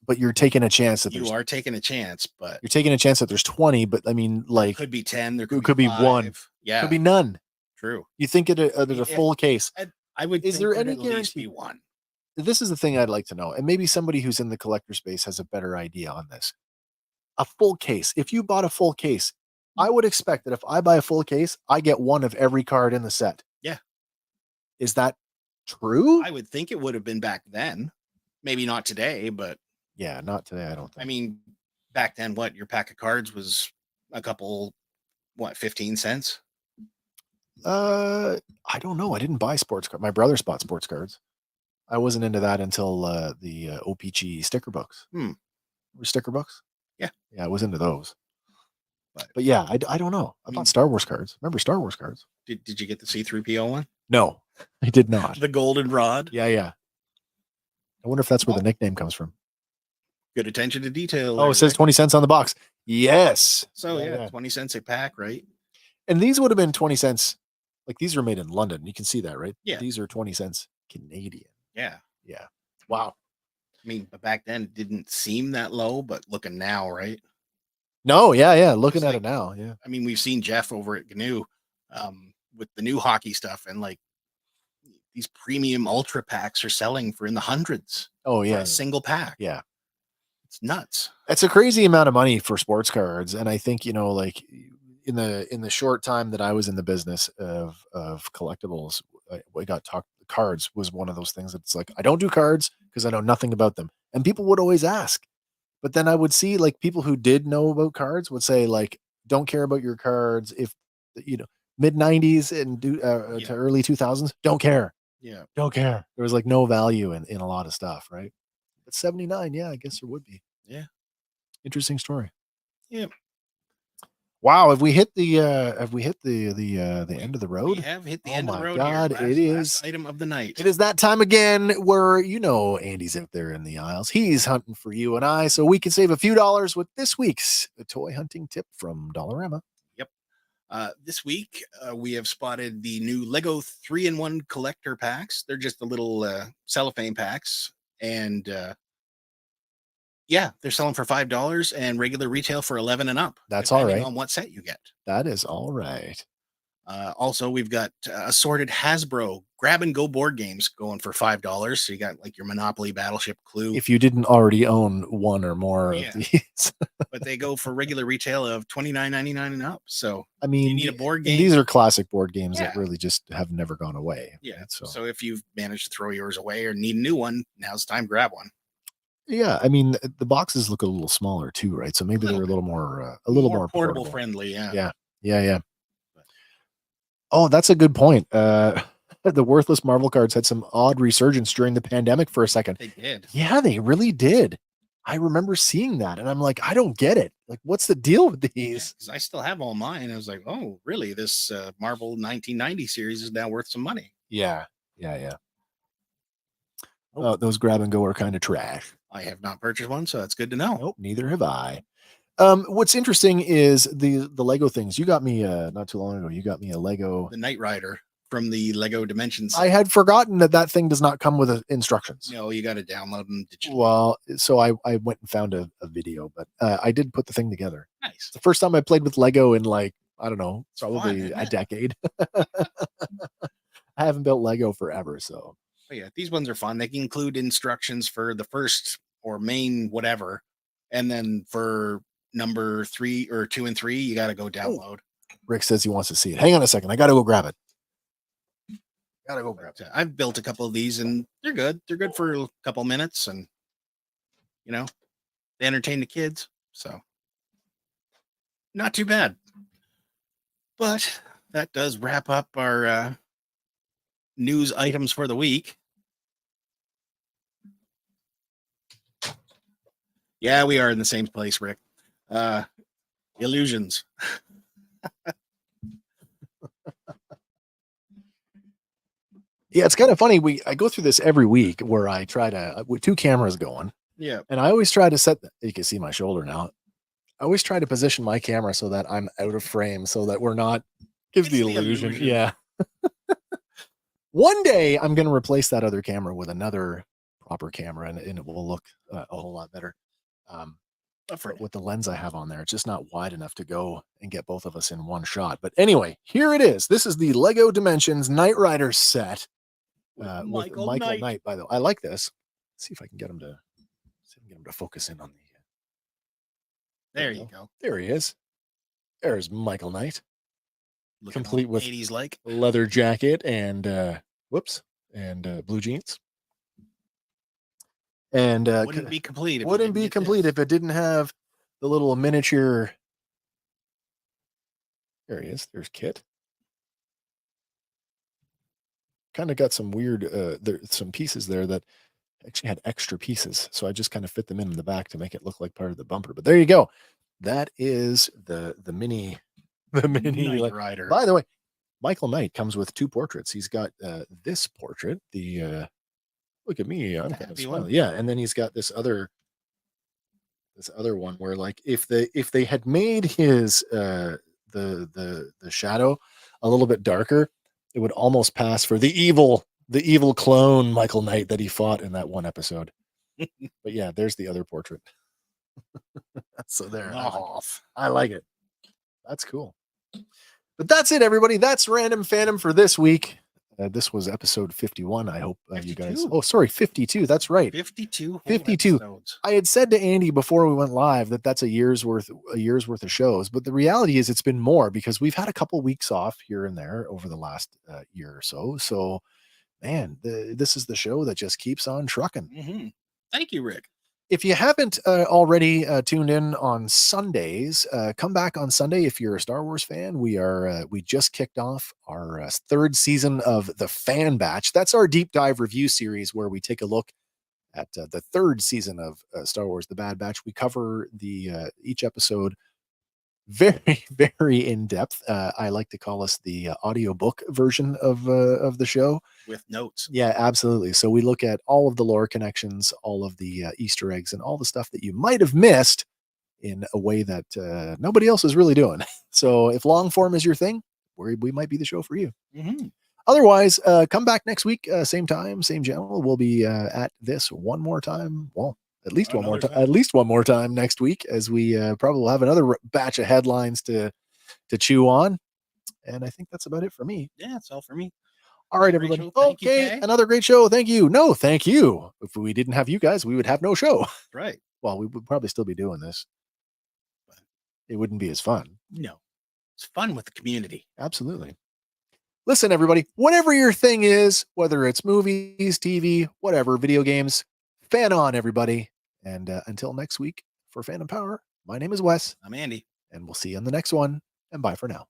but you're taking a chance that
you are taking a chance, but
you're taking a chance that there's 20, but I mean, like,
could be 10, there
could be 1.
Yeah,
could be none.
True.
You think there's a full case?
I would.
Is there any
at least be one?
This is the thing I'd like to know, and maybe somebody who's in the collector space has a better idea on this. A full case. If you bought a full case, I would expect that if I buy a full case, I get one of every card in the set.
Yeah.
Is that true?
I would think it would have been back then. Maybe not today, but
yeah, not today. I don't think.
I mean, back then, your pack of cards was a couple, 15 cents?
I don't know. I didn't buy sports cards. My brother bought sports cards. I wasn't into that until the OPG sticker books. Were sticker books?
Yeah.
Yeah, I was into those. But yeah, I don't know. I bought Star Wars cards. Remember Star Wars cards?
Did you get the C-3PO one?
No, I did not.
The golden rod.
Yeah. I wonder if that's where the nickname comes from.
Good attention to detail.
Oh, it says 20 cents on the box. Yes.
So yeah, 20 cents a pack, right?
And these would have been 20 cents. Like these were made in London. You can see that, right?
Yeah.
These are 20 cents Canadian.
Yeah.
Wow.
I mean, but back then it didn't seem that low, but looking now, right?
No, yeah. Looking at it now, yeah.
I mean, we've seen Jeff over at GNU with the new hockey stuff, and like these premium ultra packs are selling for in the hundreds.
Oh yeah,
for a single pack.
Yeah,
it's nuts.
It's a crazy amount of money for sports cards, and I think like in the short time that I was in the business of collectibles, I got talked. Cards was one of those things that's like I don't do cards because I know nothing about them, and people would always ask. But then I would see like people who did know about cards would say like, don't care about your cards if mid 90s and to early 2000s, don't care.
Yeah.
Don't care. There was like no value in a lot of stuff, right? But 79, yeah, I guess there would be.
Yeah.
Interesting story.
Yeah.
Wow, have we hit the end of the road?
We have hit the end of the road.
God,
here.
it is
last item of the night.
It is that time again where Andy's out there in the aisles. He's hunting for you and I, so we can save a few dollars with this week's toy hunting tip from Dollarama.
Yep. This week we have spotted the new Lego 3-in-1 collector packs. They're just the little cellophane packs, and they're selling for $5 and regular retail for $11 and up.
That's all right.
On what set you get.
That is all right.
Also, we've got assorted Hasbro grab and go board games going for $5. So you got like your Monopoly, Battleship, Clue.
If you didn't already own one or more of these,
but they go for regular retail of $29.99 and up. So
I mean,
you need a board game.
These are classic board games that really just have never gone away.
Yeah.
Right?
So if you've managed to throw yours away or need a new one, now's the time to grab one.
Yeah, I mean the boxes look a little smaller too, right? So maybe they're a little more
portable friendly. Yeah.
Oh, that's a good point. The worthless Marvel cards had some odd resurgence during the pandemic for a second.
They did.
Yeah, they really did. I remember seeing that, and I'm like, I don't get it. Like, what's the deal with these?
Because I still have all mine. I was like, oh, really? This Marvel 1990 series is now worth some money.
Yeah. Oh, those grab and go are kind of trash.
I have not purchased one, so that's good to know.
Nope, neither have I. What's interesting is the Lego things. You got me not too long ago. You got me a Lego,
the Knight Rider from the Lego Dimensions.
I had forgotten that thing does not come with instructions.
No, you got to download them digitally.
Well, so I went and found a video, but I did put the thing together.
Nice.
It's the first time I played with Lego in like, I don't know, probably a decade. I haven't built Lego forever, so.
Oh, yeah, these ones are fun. They can include instructions for the first or main whatever, and then for number 3 or 2 and 3, you got to go download.
Rick says he wants to see it. Hang on a second. I got to go grab it.
I've built a couple of these, and they're good. They're good for a couple minutes, and they entertain the kids, so not too bad. But that does wrap up our news items for the week. Yeah, we are in the same place, Rick. Illusions.
Yeah, it's kind of funny. I go through this every week where I try to with 2 cameras going.
Yeah.
And I always try to set you can see my shoulder now. I always try to position my camera so that I'm out of frame so that we're not gives the illusion. Yeah. One day I'm going to replace that other camera with another proper camera and it will look a whole lot better. With the lens I have on there, it's just not wide enough to go and get both of us in one shot. But anyway, here it is. This is the Lego Dimensions Knight Rider set with Michael Knight. By the way, I like this. Let's see if I can get him to focus in on the.
There you go.
There he is. There's Michael Knight, complete with
80s like
leather jacket and blue jeans. And
wouldn't be complete.
If it didn't have the little miniature. There he is. There's Kit. kind of got some weird, some pieces there that actually had extra pieces. So I just kind of fit them in the back to make it look like part of the bumper. But there you go. That is the mini,
Knight
like,
Rider.
by the way, Michael Knight comes with 2 portraits. He's got this portrait, the look at me, I'm kind of
happy
smiling.
one.
Yeah, and then he's got this other one where, like, if they had made his the shadow a little bit darker, it would almost pass for the evil clone Michael Knight that he fought in that one episode. But yeah, there's the other portrait. So there, I like it. That's cool. But that's it, everybody. That's Random Fandom for this week. This was episode 51. I hope you guys.
52.
Oh, sorry, 52. That's right.
52. whole
52.
episodes.
I had said to Andy before we went live that that's a year's worth of shows, but the reality is it's been more because we've had a couple weeks off here and there over the last year or so. So, man, this is the show that just keeps on trucking.
Mm-hmm. Thank you, Rick.
If you haven't already tuned in on Sundays, come back on Sunday if you're a Star Wars fan. We just kicked off our 3rd season of the Fan Batch. That's our deep dive review series where we take a look at the 3rd season of Star Wars: The Bad Batch. We cover each episode very, very in depth. I like to call us the audiobook version of the show.
With notes.
Yeah, absolutely. So we look at all of the lore connections, all of the Easter eggs, and all the stuff that you might have missed in a way that nobody else is really doing. So if long form is your thing, we might be the show for you.
Mm-hmm.
Otherwise, come back next week, same time, same channel. We'll be at this one more time. Well, at least one more time. At least one more time next week, as we probably will have another batch of headlines to chew on. And I think that's about it for me.
Yeah, that's all for me.
All right, everybody.
Rachel, thank you,
okay,
Kay.
another great show. Thank you. No, thank you. If we didn't have you guys, we would have no show.
Right.
Well, we would probably still be doing this. But it wouldn't be as fun.
No, it's fun with the community.
Absolutely. Listen, everybody, whatever your thing is, whether it's movies, TV, whatever, video games, fan on, everybody. And until next week, for Fandom Power, my name is Wes.
I'm Andy.
And we'll see you on the next one. And bye for now.